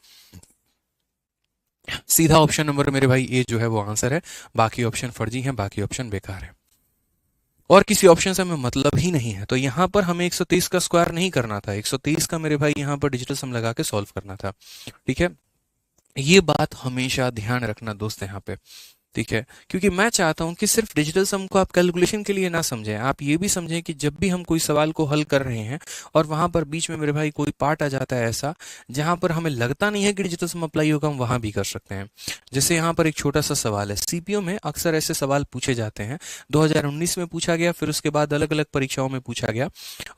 Speaker 1: सीधा ऑप्शन नंबर मेरे भाई ए जो है वो आंसर है। बाकी ऑप्शन फर्जी हैं, बाकी ऑप्शन बेकार है, और किसी ऑप्शन से हमें मतलब ही नहीं है। तो यहां पर हमें 123 का स्क्वायर नहीं करना था, 123 का मेरे भाई यहां पर डिजिटल सम लगा के सॉल्व करना था। ठीक है, ये बात हमेशा ध्यान रखना दोस्त यहाँ पे। ठीक है, क्योंकि मैं चाहता हूं कि सिर्फ डिजिटल सम को आप कैलकुलेशन के लिए ना समझें, आप ये भी समझें कि जब भी हम कोई सवाल को हल कर रहे हैं और वहां पर बीच में मेरे भाई कोई पार्ट आ जाता है ऐसा जहां पर हमें लगता नहीं है कि डिजिटल सम अप्लाई होगा, हम वहां भी कर सकते हैं। जैसे यहाँ पर एक छोटा सा सवाल है, सीपीओ में अक्सर ऐसे सवाल पूछे जाते हैं, 2019 में पूछा गया, फिर उसके बाद अलग अलग परीक्षाओं में पूछा गया,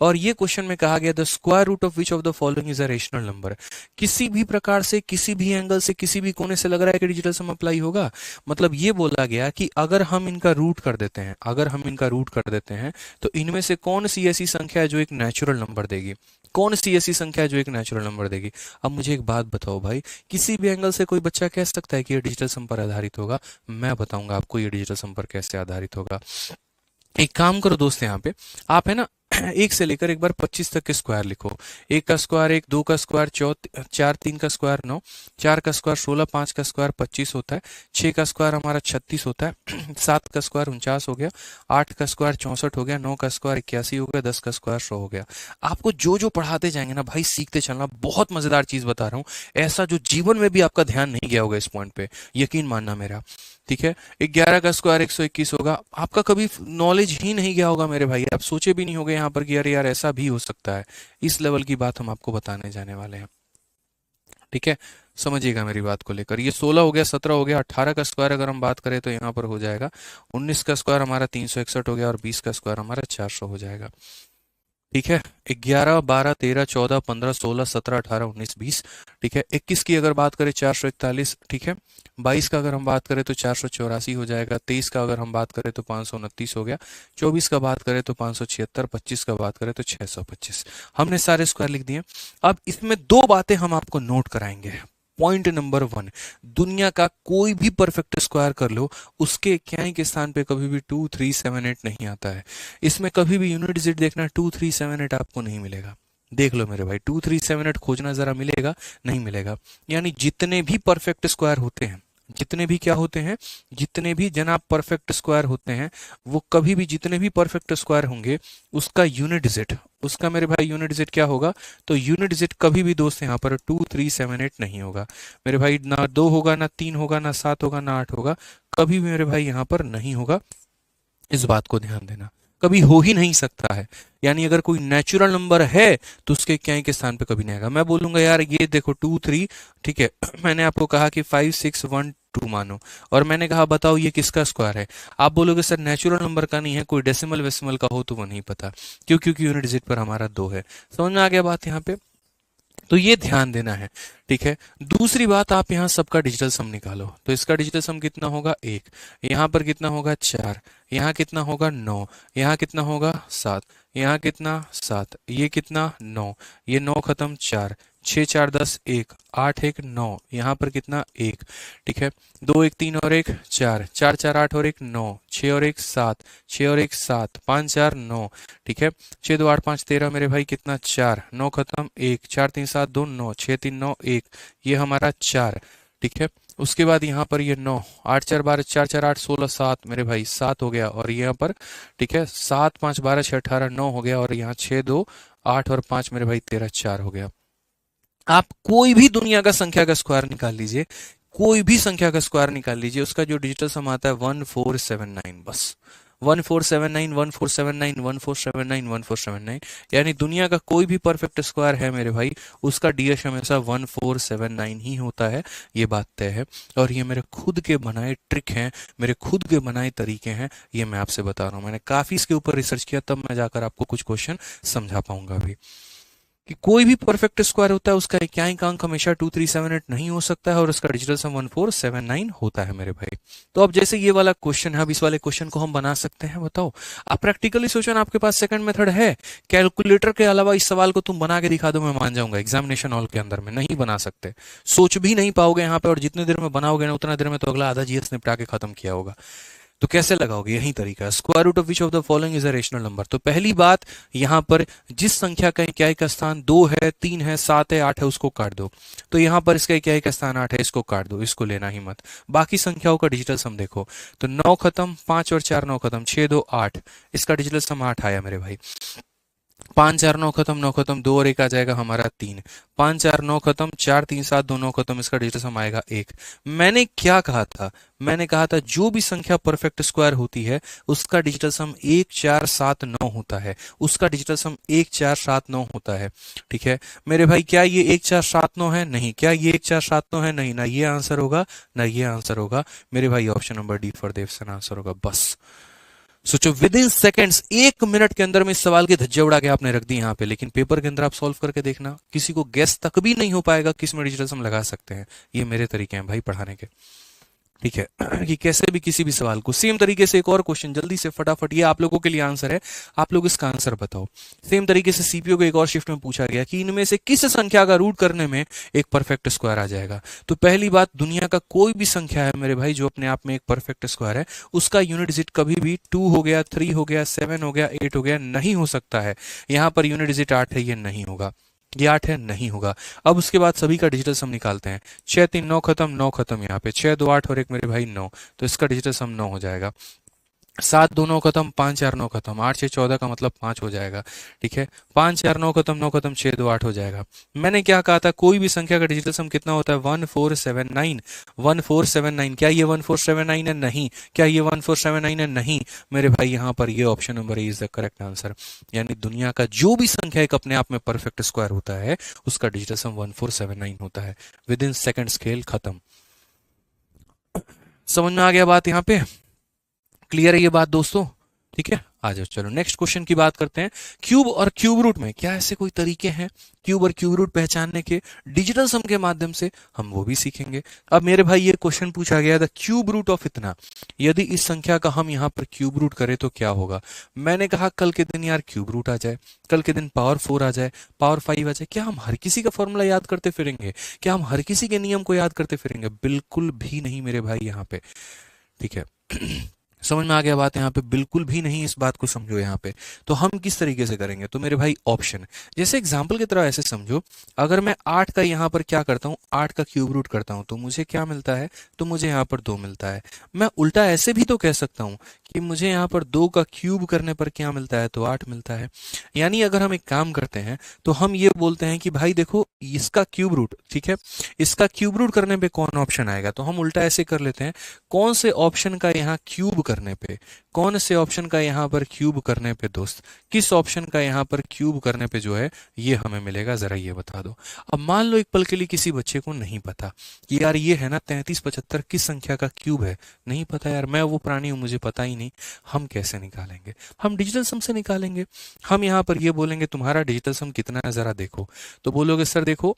Speaker 1: और ये क्वेश्चन में कहा गया the square root of which of the following is a rational number. किसी भी प्रकार से, किसी भी एंगल से, किसी भी कोने से लग रहा है कि डिजिटल सम अप्लाई होगा। मतलब ये बोला गया कि अगर हम इनका रूट कर देते हैं, अगर हम इनका रूट कर देते हैं तो इनमें से कौन सी ऐसी संख्या है जो एक नेचुरल नंबर देगी, कौन सी ऐसी संख्या है जो एक नेचुरल नंबर देगी। अब मुझे एक बात बताओ भाई, किसी भी एंगल से कोई बच्चा कह सकता है कि ये डिजिटल सम पर आधारित होगा? मैं बताऊंगा आपको ये डिजिटल सम पर कैसे आधारित होगा। एक काम करो दोस्त, यहाँ पे आप है ना एक से लेकर एक बार 25 तक के स्क्वायर लिखो। एक का स्क्वायर एक, दो का स्क्वायर चार, तीन का स्क्वायर 9, चार का स्क्वायर 16, पांच का स्क्वायर 25 होता है, छह का स्क्वायर हमारा 36 होता है, सात का स्क्वायर 49 हो गया, आठ का स्क्वायर 64 हो गया, नौ का स्क्वायर 81 हो गया, 10 का स्क्वायर 100 हो गया। आपको जो जो पढ़ाते जाएंगे ना भाई, सीखते चलना। बहुत मजेदार चीज बता रहा हूँ, ऐसा जो जीवन में भी आपका ध्यान नहीं गया होगा इस पॉइंट पे, यकीन मानना मेरा। ठीक है, 11 का स्क्वायर 121 होगा, आपका कभी नॉलेज ही नहीं गया होगा मेरे भाई, आप सोचे भी नहीं होगे यहाँ पर कि अरे यार ऐसा भी हो सकता है। इस लेवल की बात हम आपको बताने जाने वाले हैं। ठीक है, समझिएगा मेरी बात को लेकर। ये 16 हो गया, 17 हो गया, 18 का स्क्वायर अगर हम बात करें तो यहाँ पर हो जाएगा 19 का स्क्वायर हमारा 361 हो गया, और 20 का स्क्वायर हमारा 400 हो जाएगा। ठीक है, 11, 12, 13, 14, 15, 16, 17, 18, 19, 20। ठीक है, 21 की अगर बात करें 441। ठीक है, 22 का अगर हम बात करें तो 484 हो जाएगा, 23 का अगर हम बात करें तो 529 हो गया, 24 का बात करें तो 576, 25 का बात करें तो 625। हमने सारे स्क्वायर लिख दिए। अब इसमें दो बातें हम आपको नोट कराएंगे। पॉइंट नंबर 1, दुनिया का कोई भी परफेक्ट स्क्वायर कर लो, उसके इक्याई के स्थान पे कभी भी 2, 3, 7, 8 नहीं आता है। इसमें कभी भी यूनिट डिजिट देखना 2, 3, 7, 8 आपको नहीं मिलेगा। देख लो मेरे भाई, 2, 3, 7, 8 खोजना जरा, मिलेगा नहीं मिलेगा। यानी जितने भी परफेक्ट स्क्वायर होते हैं, जितने भी क्या होते हैं, जितने भी जनाब परफेक्ट स्क्वायर होते हैं, वो कभी भी, जितने भी परफेक्ट स्क्वायर होंगे उसका यूनिट डिजिट, उसका मेरे भाई यूनिट डिजिट क्या होगा? तो यूनिट डिजिट कभी भी दोस्त यहाँ पर 2, 3, 7, 8 नहीं होगा मेरे भाई। ना 2 होगा, ना 3 होगा, ना 7 होगा, ना 8 होगा, कभी भी मेरे भाई यहाँ पर नहीं होगा। इस बात को ध्यान देना, कभी हो ही नहीं सकता है। यानी अगर कोई नेचुरल नंबर है तो उसके इक्याई के स्थान पे कभी नहीं आएगा। मैं बोलूंगा यार ये देखो 2, 3, ठीक है, मैंने आपको कहा कि 5, 6, 1, 2 मानो, और मैंने कहा बताओ ये किसका स्क्वायर है। आप बोलोगे सर नेचुरल नंबर का नहीं है, कोई डेसिमल वेसिमल का हो तो वो नहीं पता। क्यों? क्योंकि यूनिट डिजिट पर हमारा 2 है। समझ में आ गया बात यहाँ पे? तो ये ध्यान देना है। ठीक है, दूसरी बात, आप यहाँ सबका डिजिटल सम निकालो, तो इसका डिजिटल सम कितना होगा? 1, यहाँ पर कितना होगा? 4, यहाँ कितना होगा? 9, यहाँ कितना होगा? 7, यहाँ कितना? 7, ये कितना? 9, ये 9 खत्म 4, 6, 4, 10, 1, 8, 1, 9, यहाँ पर कितना? 1। ठीक है, 2, 1, 3 और 1 4, 4, 4, 8 और 1 9, 6 और 1 7, 6 और 1 7, 5, 4, 9। ठीक है, 6, 2, 8, 5, 13 मेरे भाई कितना? 4, 9 खत्म 1, 4, 3, 7, 2, 9, 6, 3, 9, 1, ये हमारा 4। ठीक है, उसके बाद यहाँ पर ये 9, 8, 4, 12, 4, 4, 8, 16, 7 मेरे भाई 7 हो गया, और यहाँ पर ठीक है 7, 5, 12, 6, 18, 9 हो गया, और यहाँ 6, 2, 8 और 5 मेरे भाई 13, 4 हो गया। आप कोई भी दुनिया का संख्या का स्क्वायर निकाल लीजिए, कोई भी संख्या का स्क्वायर निकाल लीजिए, उसका जो डिजिटल सम आता है 1479, बस 1479, 1479, 1479, 1479। यानी दुनिया का कोई भी परफेक्ट स्क्वायर है मेरे भाई, उसका डीएस हमेशा 1479 ही होता है, ये बात तय है। और ये मेरे खुद के बनाए ट्रिक हैं, मेरे खुद के बनाए तरीके हैं, ये मैं आपसे बता रहा हूँ। मैंने काफी इसके ऊपर रिसर्च किया, तब मैं जाकर आपको कुछ क्वेश्चन समझा पाऊंगा अभी। कि कोई भी परफेक्ट स्क्वायर होता है उसका इक्याई का अंक हमेशा 2378 नहीं हो सकता है, और उसका डिजिटल सम 1479 होता है मेरे भाई। तो अब जैसे ये वाला क्वेश्चन है, अब इस वाले क्वेश्चन को हम बना सकते हैं, बताओ। आप प्रैक्टिकली सोचो ना, आपके पास सेकंड मेथड है, कैलकुलेटर के अलावा इस सवाल को तुम बना के दिखा दो, मैं मान जाऊंगा। एग्जामिनेशन हॉल के अंदर में नहीं बना सकते, सोच भी नहीं पाओगे यहाँ पे, और जितने देर में बनाओगे ना उतना देर में तो अगला आधा जीएस निपटा के खत्म किया होगा। तो कैसे लगाओगे? यही तरीका है। Square root of which of the following is a rational number. तो पहली बात, यहां पर जिस संख्या का इक्याई का स्थान 2 है, 3 है, 7 है, 8 है, उसको काट दो। तो यहां पर इसका इक्याई का स्थान 8 है, इसको काट दो, इसको लेना ही मत। बाकी संख्याओं का डिजिटल सम देखो, तो 9 खत्म, 5 और 4 9 खत्म, 6, 2, 8, इसका डिजिटल सम 8 आया मेरे भाई। पाँच चार नौ खत्म, दो और एक आ जाएगा हमारा तीन, पाँच चार नौ खत्म, चार तीन सात दो नौ खत्म, इसका डिजिटल सम आएगा एक। मैंने क्या कहा था? मैंने कहा था जो भी संख्या परफेक्ट स्क्वायर होती है उसका डिजिटल सम एक चार सात नौ होता है, उसका डिजिटल सम एक चार सात नौ होता है। ठीक है मेरे भाई, क्या ये एक चार सात नौ है? नहीं। क्या ये एक चार सात नौ है? नहीं। ना ये आंसर होगा ना ये आंसर होगा मेरे भाई, ऑप्शन नंबर डी फॉर देवसन आंसर होगा। बस सोचो, विद इन सेकेंड्स, एक मिनट के अंदर में इस सवाल के धज्जे उड़ा के आपने रख दी यहाँ पे, लेकिन पेपर के अंदर आप सॉल्व करके देखना, किसी को गेस तक भी नहीं हो पाएगा किस में डिजिटल सम लगा सकते हैं। ये मेरे तरीके हैं भाई पढ़ाने के। ठीक है कि कैसे भी किसी भी सवाल को सेम तरीके से, एक और क्वेश्चन जल्दी से फटाफट, ये आप लोगों के लिए आंसर है, आप लोग इसका आंसर बताओ। सेम तरीके से सीपीओ को एक और शिफ्ट में पूछा गया कि इनमें से किस संख्या का रूट करने में एक परफेक्ट स्क्वायर आ जाएगा। तो पहली बात, दुनिया का कोई भी संख्या है मेरे भाई जो अपने आप में एक परफेक्ट स्क्वायर है, उसका यूनिट डिजिट कभी भी 2 हो गया, 3 हो गया, 7 हो गया, 8 हो गया नहीं हो सकता है। यहां पर यूनिट डिजिट 8 है, ये नहीं होगा। ये 8 है, नहीं होगा। अब उसके बाद सभी का डिजिटल सम निकालते हैं। 6 3 9 खत्म, 9 खत्म, यहाँ पे 6 2 8 और एक मेरे भाई 9, तो इसका डिजिटल सम 9 हो जाएगा। 7 2 9 खत्म, 5 4 9 खत्म, 8 6 14 का मतलब 5 हो जाएगा। ठीक है 5 4 9 खत्म 6 2 8 हो जाएगा। मैंने क्या कहा था, कोई भी संख्या का डिजिटल सम कितना होता है? 1479। 1479, क्या ये 1479 है? नहीं। क्या ये 1479 है? नहीं। मेरे भाई यहाँ पर ये option number is the correct answer. यानी दुनिया का जो भी संख्या एक अपने आप में परफेक्ट स्क्वायर होता है उसका डिजिटल सम 1479 होता है। विद इन सेकेंड स्केल खत्म। समझ में आ गया बात यहाँ पे? क्लियर है ये बात दोस्तों? ठीक है, आ जाओ चलो नेक्स्ट क्वेश्चन की बात करते हैं। क्यूब और क्यूब रूट में क्या ऐसे कोई तरीके हैं क्यूब और क्यूब रूट पहचानने के डिजिटल सम के माध्यम से? हम वो भी सीखेंगे। अब मेरे भाई ये क्वेश्चन पूछा गया था, क्यूब रूट ऑफ इतना, यदि इस संख्या का हम यहाँ पर क्यूब रूट करें तो क्या होगा? मैंने कहा कल के दिन यार क्यूब रूट आ जाए, कल के दिन पावर 4 आ जाए, पावर 5 आ जाए, क्या हम हर किसी का फॉर्मूला याद करते फिरेंगे? क्या हम हर किसी के नियम को याद करते फिरेंगे? बिल्कुल भी नहीं मेरे भाई यहाँ पे। ठीक है समझ में आ गया बात यहाँ पे? बिल्कुल भी नहीं, इस बात को समझो यहाँ पे। तो हम किस तरीके से करेंगे? तो मेरे भाई ऑप्शन, जैसे एग्जांपल की तरह ऐसे समझो, अगर मैं 8 का यहाँ पर क्या करता हूँ, 8 का क्यूब रूट करता हूँ तो मुझे क्या मिलता है? तो मुझे यहाँ पर 2 मिलता है। मैं उल्टा ऐसे भी तो कह सकता हूँ कि मुझे यहाँ पर 2 का क्यूब करने पर क्या मिलता है? तो 8 मिलता है। यानी अगर हम एक काम करते हैं तो हम ये बोलते हैं कि भाई देखो इसका क्यूब रूट, ठीक है, इसका क्यूब रूट करने पे कौन ऑप्शन आएगा? तो हम उल्टा ऐसे कर लेते हैं, कौन से ऑप्शन का यहाँ क्यूब करने पे, कौन से ऑप्शन का यहाँ पर क्यूब करने पे दोस्त, किस ऑप्शन का यहाँ पर क्यूब करने पे जो है ये हमें मिलेगा, जरा ये बता दो। अब मान लो एक पल के लिए किसी बच्चे को नहीं पता कि यार ये है ना 3375 किस संख्या का क्यूब है, नहीं पता यार, मैं वो प्राणी हूं मुझे पता ही नहीं। हम कैसे निकालेंगे? हम डिजिटल सम से निकालेंगे। हम यहाँ पर ये बोलेंगे तुम्हारा डिजिटल सम कितना है जरा देखो, तो बोलोगे सर देखो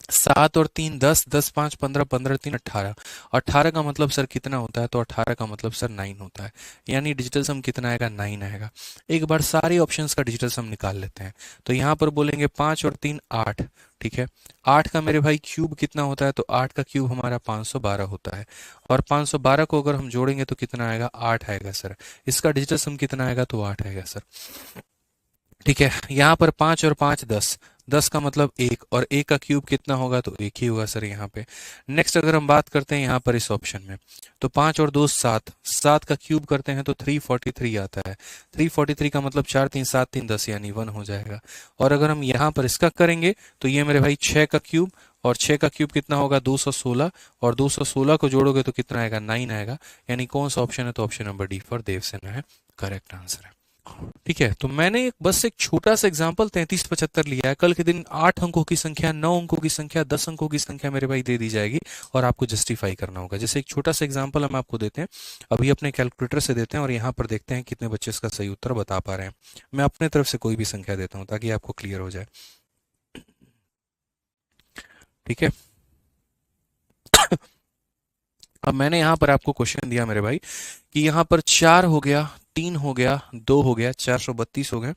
Speaker 1: 7 और 3 10, 10 5 15, 15 3 18, 18 का मतलब सर कितना होता है? तो 18 का मतलब सर 9 होता है। यानी डिजिटल सम कितना आएगा? 9 आएगा। एक बार सारे ऑप्शंस का डिजिटल सम निकाल लेते हैं। तो यहाँ पर बोलेंगे 5 और 3 8, ठीक है। 8 का मेरे भाई क्यूब कितना होता है? तो 8 का क्यूब हमारा 512 होता है। और 512 को अगर हम जोड़ेंगे तो कितना आएगा? 8 आएगा सर। इसका डिजिटल सम कितना आएगा? तो 8 आएगा सर। ठीक है, यहाँ पर 5 और 5 10, 10 का मतलब 1, और 1 का क्यूब कितना होगा? तो 1 ही होगा सर यहाँ पे। नेक्स्ट अगर हम बात करते हैं यहाँ पर इस ऑप्शन में, तो 5 और 2 7, 7 का क्यूब करते हैं तो 343 आता है। 343 का मतलब 4 3 7 3 10 यानी 1 हो जाएगा। और अगर हम यहाँ पर इसका करेंगे तो ये मेरे भाई 6 का क्यूब, और 6 का क्यूब कितना होगा? 216, और 216 को जोड़ोगे तो कितना आएगा? 9 आएगा। यानी कौन सा ऑप्शन है? तो option number D for Devsen है करेक्ट आंसर है। ठीक है, तो मैंने बस एक छोटा सा एग्जांपल 3375 लिया है। कल के दिन 8 अंकों की संख्या, 9 अंकों की संख्या, 10 अंकों की संख्या मेरे भाई दे दी जाएगी और आपको जस्टिफाई करना होगा। जैसे एक छोटा सा एग्जांपल हम आपको देते हैं, अभी अपने कैलकुलेटर से देते हैं और यहाँ पर देखते हैं कितने बच्चे इसका सही उत्तर बता पा रहे हैं। मैं अपने तरफ से कोई भी संख्या देता हूँ ताकि आपको क्लियर हो जाए। ठीक है अब मैंने यहाँ पर आपको क्वेश्चन दिया मेरे भाई कि यहाँ पर 4 हो गया, 3 हो गया, 2 हो गया, 432 हो गए,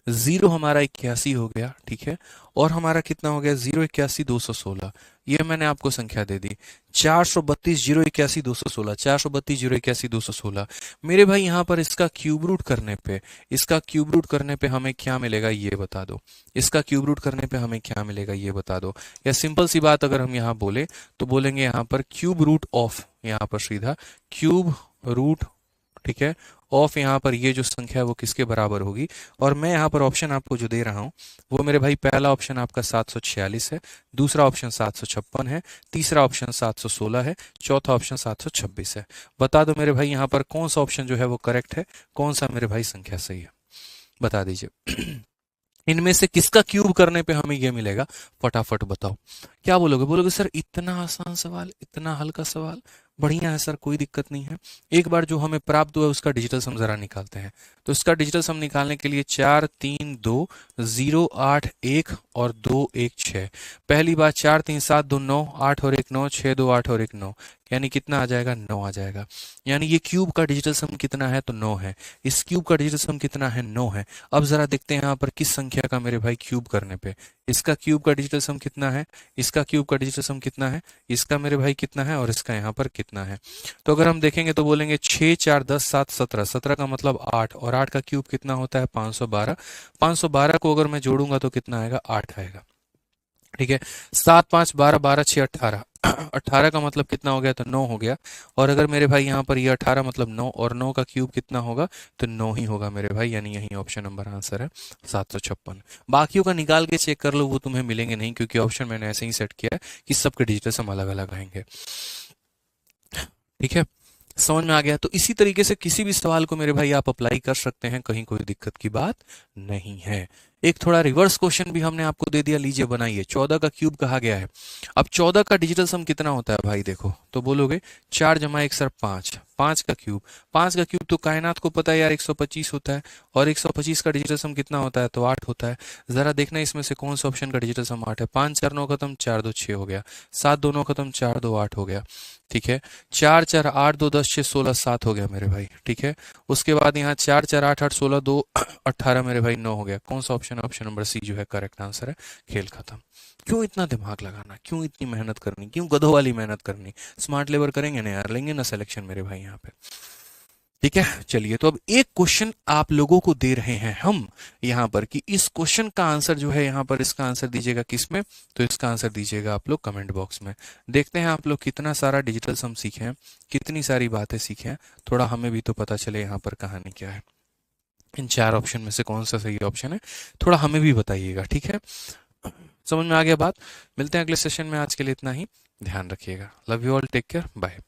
Speaker 1: 0 हमारा 81 हो गया, ठीक है, और हमारा कितना हो गया? 0 81 216। ये मैंने आपको संख्या दे दी 432 0 81 216, 432 0 81 216। मेरे भाई यहाँ पर इसका क्यूब रूट करने पे, इसका क्यूब रूट करने पे हमें क्या मिलेगा ये बता दो। इसका क्यूब रूट करने पे हमें क्या मिलेगा ये बता दो। या सिंपल सी बात अगर हम यहाँ बोले तो बोलेंगे यहाँ पर क्यूब रूट ऑफ, यहाँ पर सीधा क्यूब रूट, ठीक है, ऑफ यहाँ पर ये जो संख्या है वो किसके बराबर होगी। और मैं यहाँ पर ऑप्शन आपको जो दे रहा हूँ वो मेरे भाई, पहला ऑप्शन आपका 746 है, दूसरा ऑप्शन 756 है, तीसरा ऑप्शन 716 है, चौथा ऑप्शन 726 है। बता दो मेरे भाई यहाँ पर कौन सा ऑप्शन जो है वो करेक्ट है, कौन सा मेरे भाई संख्या सही है, बता दीजिए। इनमें से किसका क्यूब करने पे हमें ये मिलेगा, फटाफट बताओ। क्या बोलोगे, बोलोगे सर इतना आसान सवाल, इतना हल्का सवाल, बढ़िया है सर, कोई दिक्कत नहीं है। एक बार जो हमें प्राप्त हुआ है उसका डिजिटल सम जरा निकालते हैं। तो इसका डिजिटल सम निकालने के लिए 4 3 2 0 8 1 और 2 1 6। पहली बार 4 3 7 2 9, 8 और 1 9, 6 2 8 और 1 9, यानी कितना आ जाएगा, 9 आ जाएगा। यानी ये क्यूब का डिजिटल सम कितना है, तो 9 है। इस क्यूब का डिजिटल सम कितना है, 9 है। अब जरा देखते हैं यहाँ पर किस संख्या का मेरे भाई क्यूब करने पे, इसका क्यूब का डिजिटल सम कितना है, इसका क्यूब का डिजिटल सम कितना है, इसका मेरे भाई कितना है, और इसका यहाँ पर कितना है। तो अगर हम देखेंगे तो बोलेंगे 6 4 10 7 17, 17 का मतलब 8, और 8 का क्यूब कितना होता है, 512। 512 को अगर मैं जोड़ूंगा तो कितना आएगा, 8 आएगा। ठीक है, 7 5 12, 12 6 18, 18 का मतलब कितना हो गया, तो 9 हो गया। और अगर मेरे भाई यहाँ पर ये 18 मतलब 9, और 9 का क्यूब कितना होगा, तो 9 ही होगा मेरे भाई, यानी यही ऑप्शन नंबर आंसर है 756। बाकियों का निकाल के चेक कर लो, वो तुम्हें मिलेंगे नहीं, क्योंकि ऑप्शन मैंने ऐसे ही सेट किया है कि सबके डिजिटल सम अलग अलग आएंगे। ठीक है, समझ में आ गया। तो इसी तरीके से किसी भी सवाल को मेरे भाई आप अप्लाई कर सकते हैं, कहीं कोई दिक्कत की बात नहीं है। एक थोड़ा रिवर्स क्वेश्चन भी हमने आपको दे दिया, लीजिए बनाइए। 14 का क्यूब कहा गया है। अब 14 का डिजिटल सम कितना होता है भाई, देखो तो बोलोगे 4 जमा 1 सर 5, 5 का क्यूब, 5 का क्यूब तो कायनात को पता है यार 125 होता है, और 125 का डिजिटल सम कितना होता है, तो 8 होता है। जरा देखना इसमें से कौन सा ऑप्शन का डिजिटल सम 8 है। 5 4 9 खत्म, 4 2 6 हो गया, 7 2 9 खत्म, 4 2 8 हो गया। ठीक है, 4 4 8 2 10 6 16 7 हो गया मेरे भाई। ठीक है, उसके बाद यहाँ 4 4 8 8 16 2 18 मेरे भाई 9 हो गया। कौन सा ऑप्शन है, ऑप्शन नंबर सी जो है करेक्ट आंसर है। खेल खत्म। क्यों इतना दिमाग लगाना, क्यों इतनी मेहनत करनी, क्यों गधों वाली मेहनत करनी। स्मार्ट लेबर करेंगे ना यार, लेंगे ना सिलेक्शन मेरे भाई यहाँ पे। ठीक है, चलिए तो अब एक क्वेश्चन आप लोगों को दे रहे हैं हम यहाँ पर, कि इस क्वेश्चन का आंसर जो है यहाँ पर, इसका आंसर दीजिएगा किसमें, तो इसका आंसर दीजिएगा आप लोग कमेंट बॉक्स में। देखते हैं आप लोग कितना सारा डिजिटल सम सीखे हैं, कितनी सारी बातें सीखे हैं, थोड़ा हमें भी तो पता चले यहाँ पर कहानी क्या है। इन 4 ऑप्शन में से कौन सा सही ऑप्शन है, थोड़ा हमें भी बताइएगा। ठीक है, समझ में आ गया बात। मिलते हैं अगले सेशन में, आज के लिए इतना ही। ध्यान रखिएगा। Love you all, take care, bye.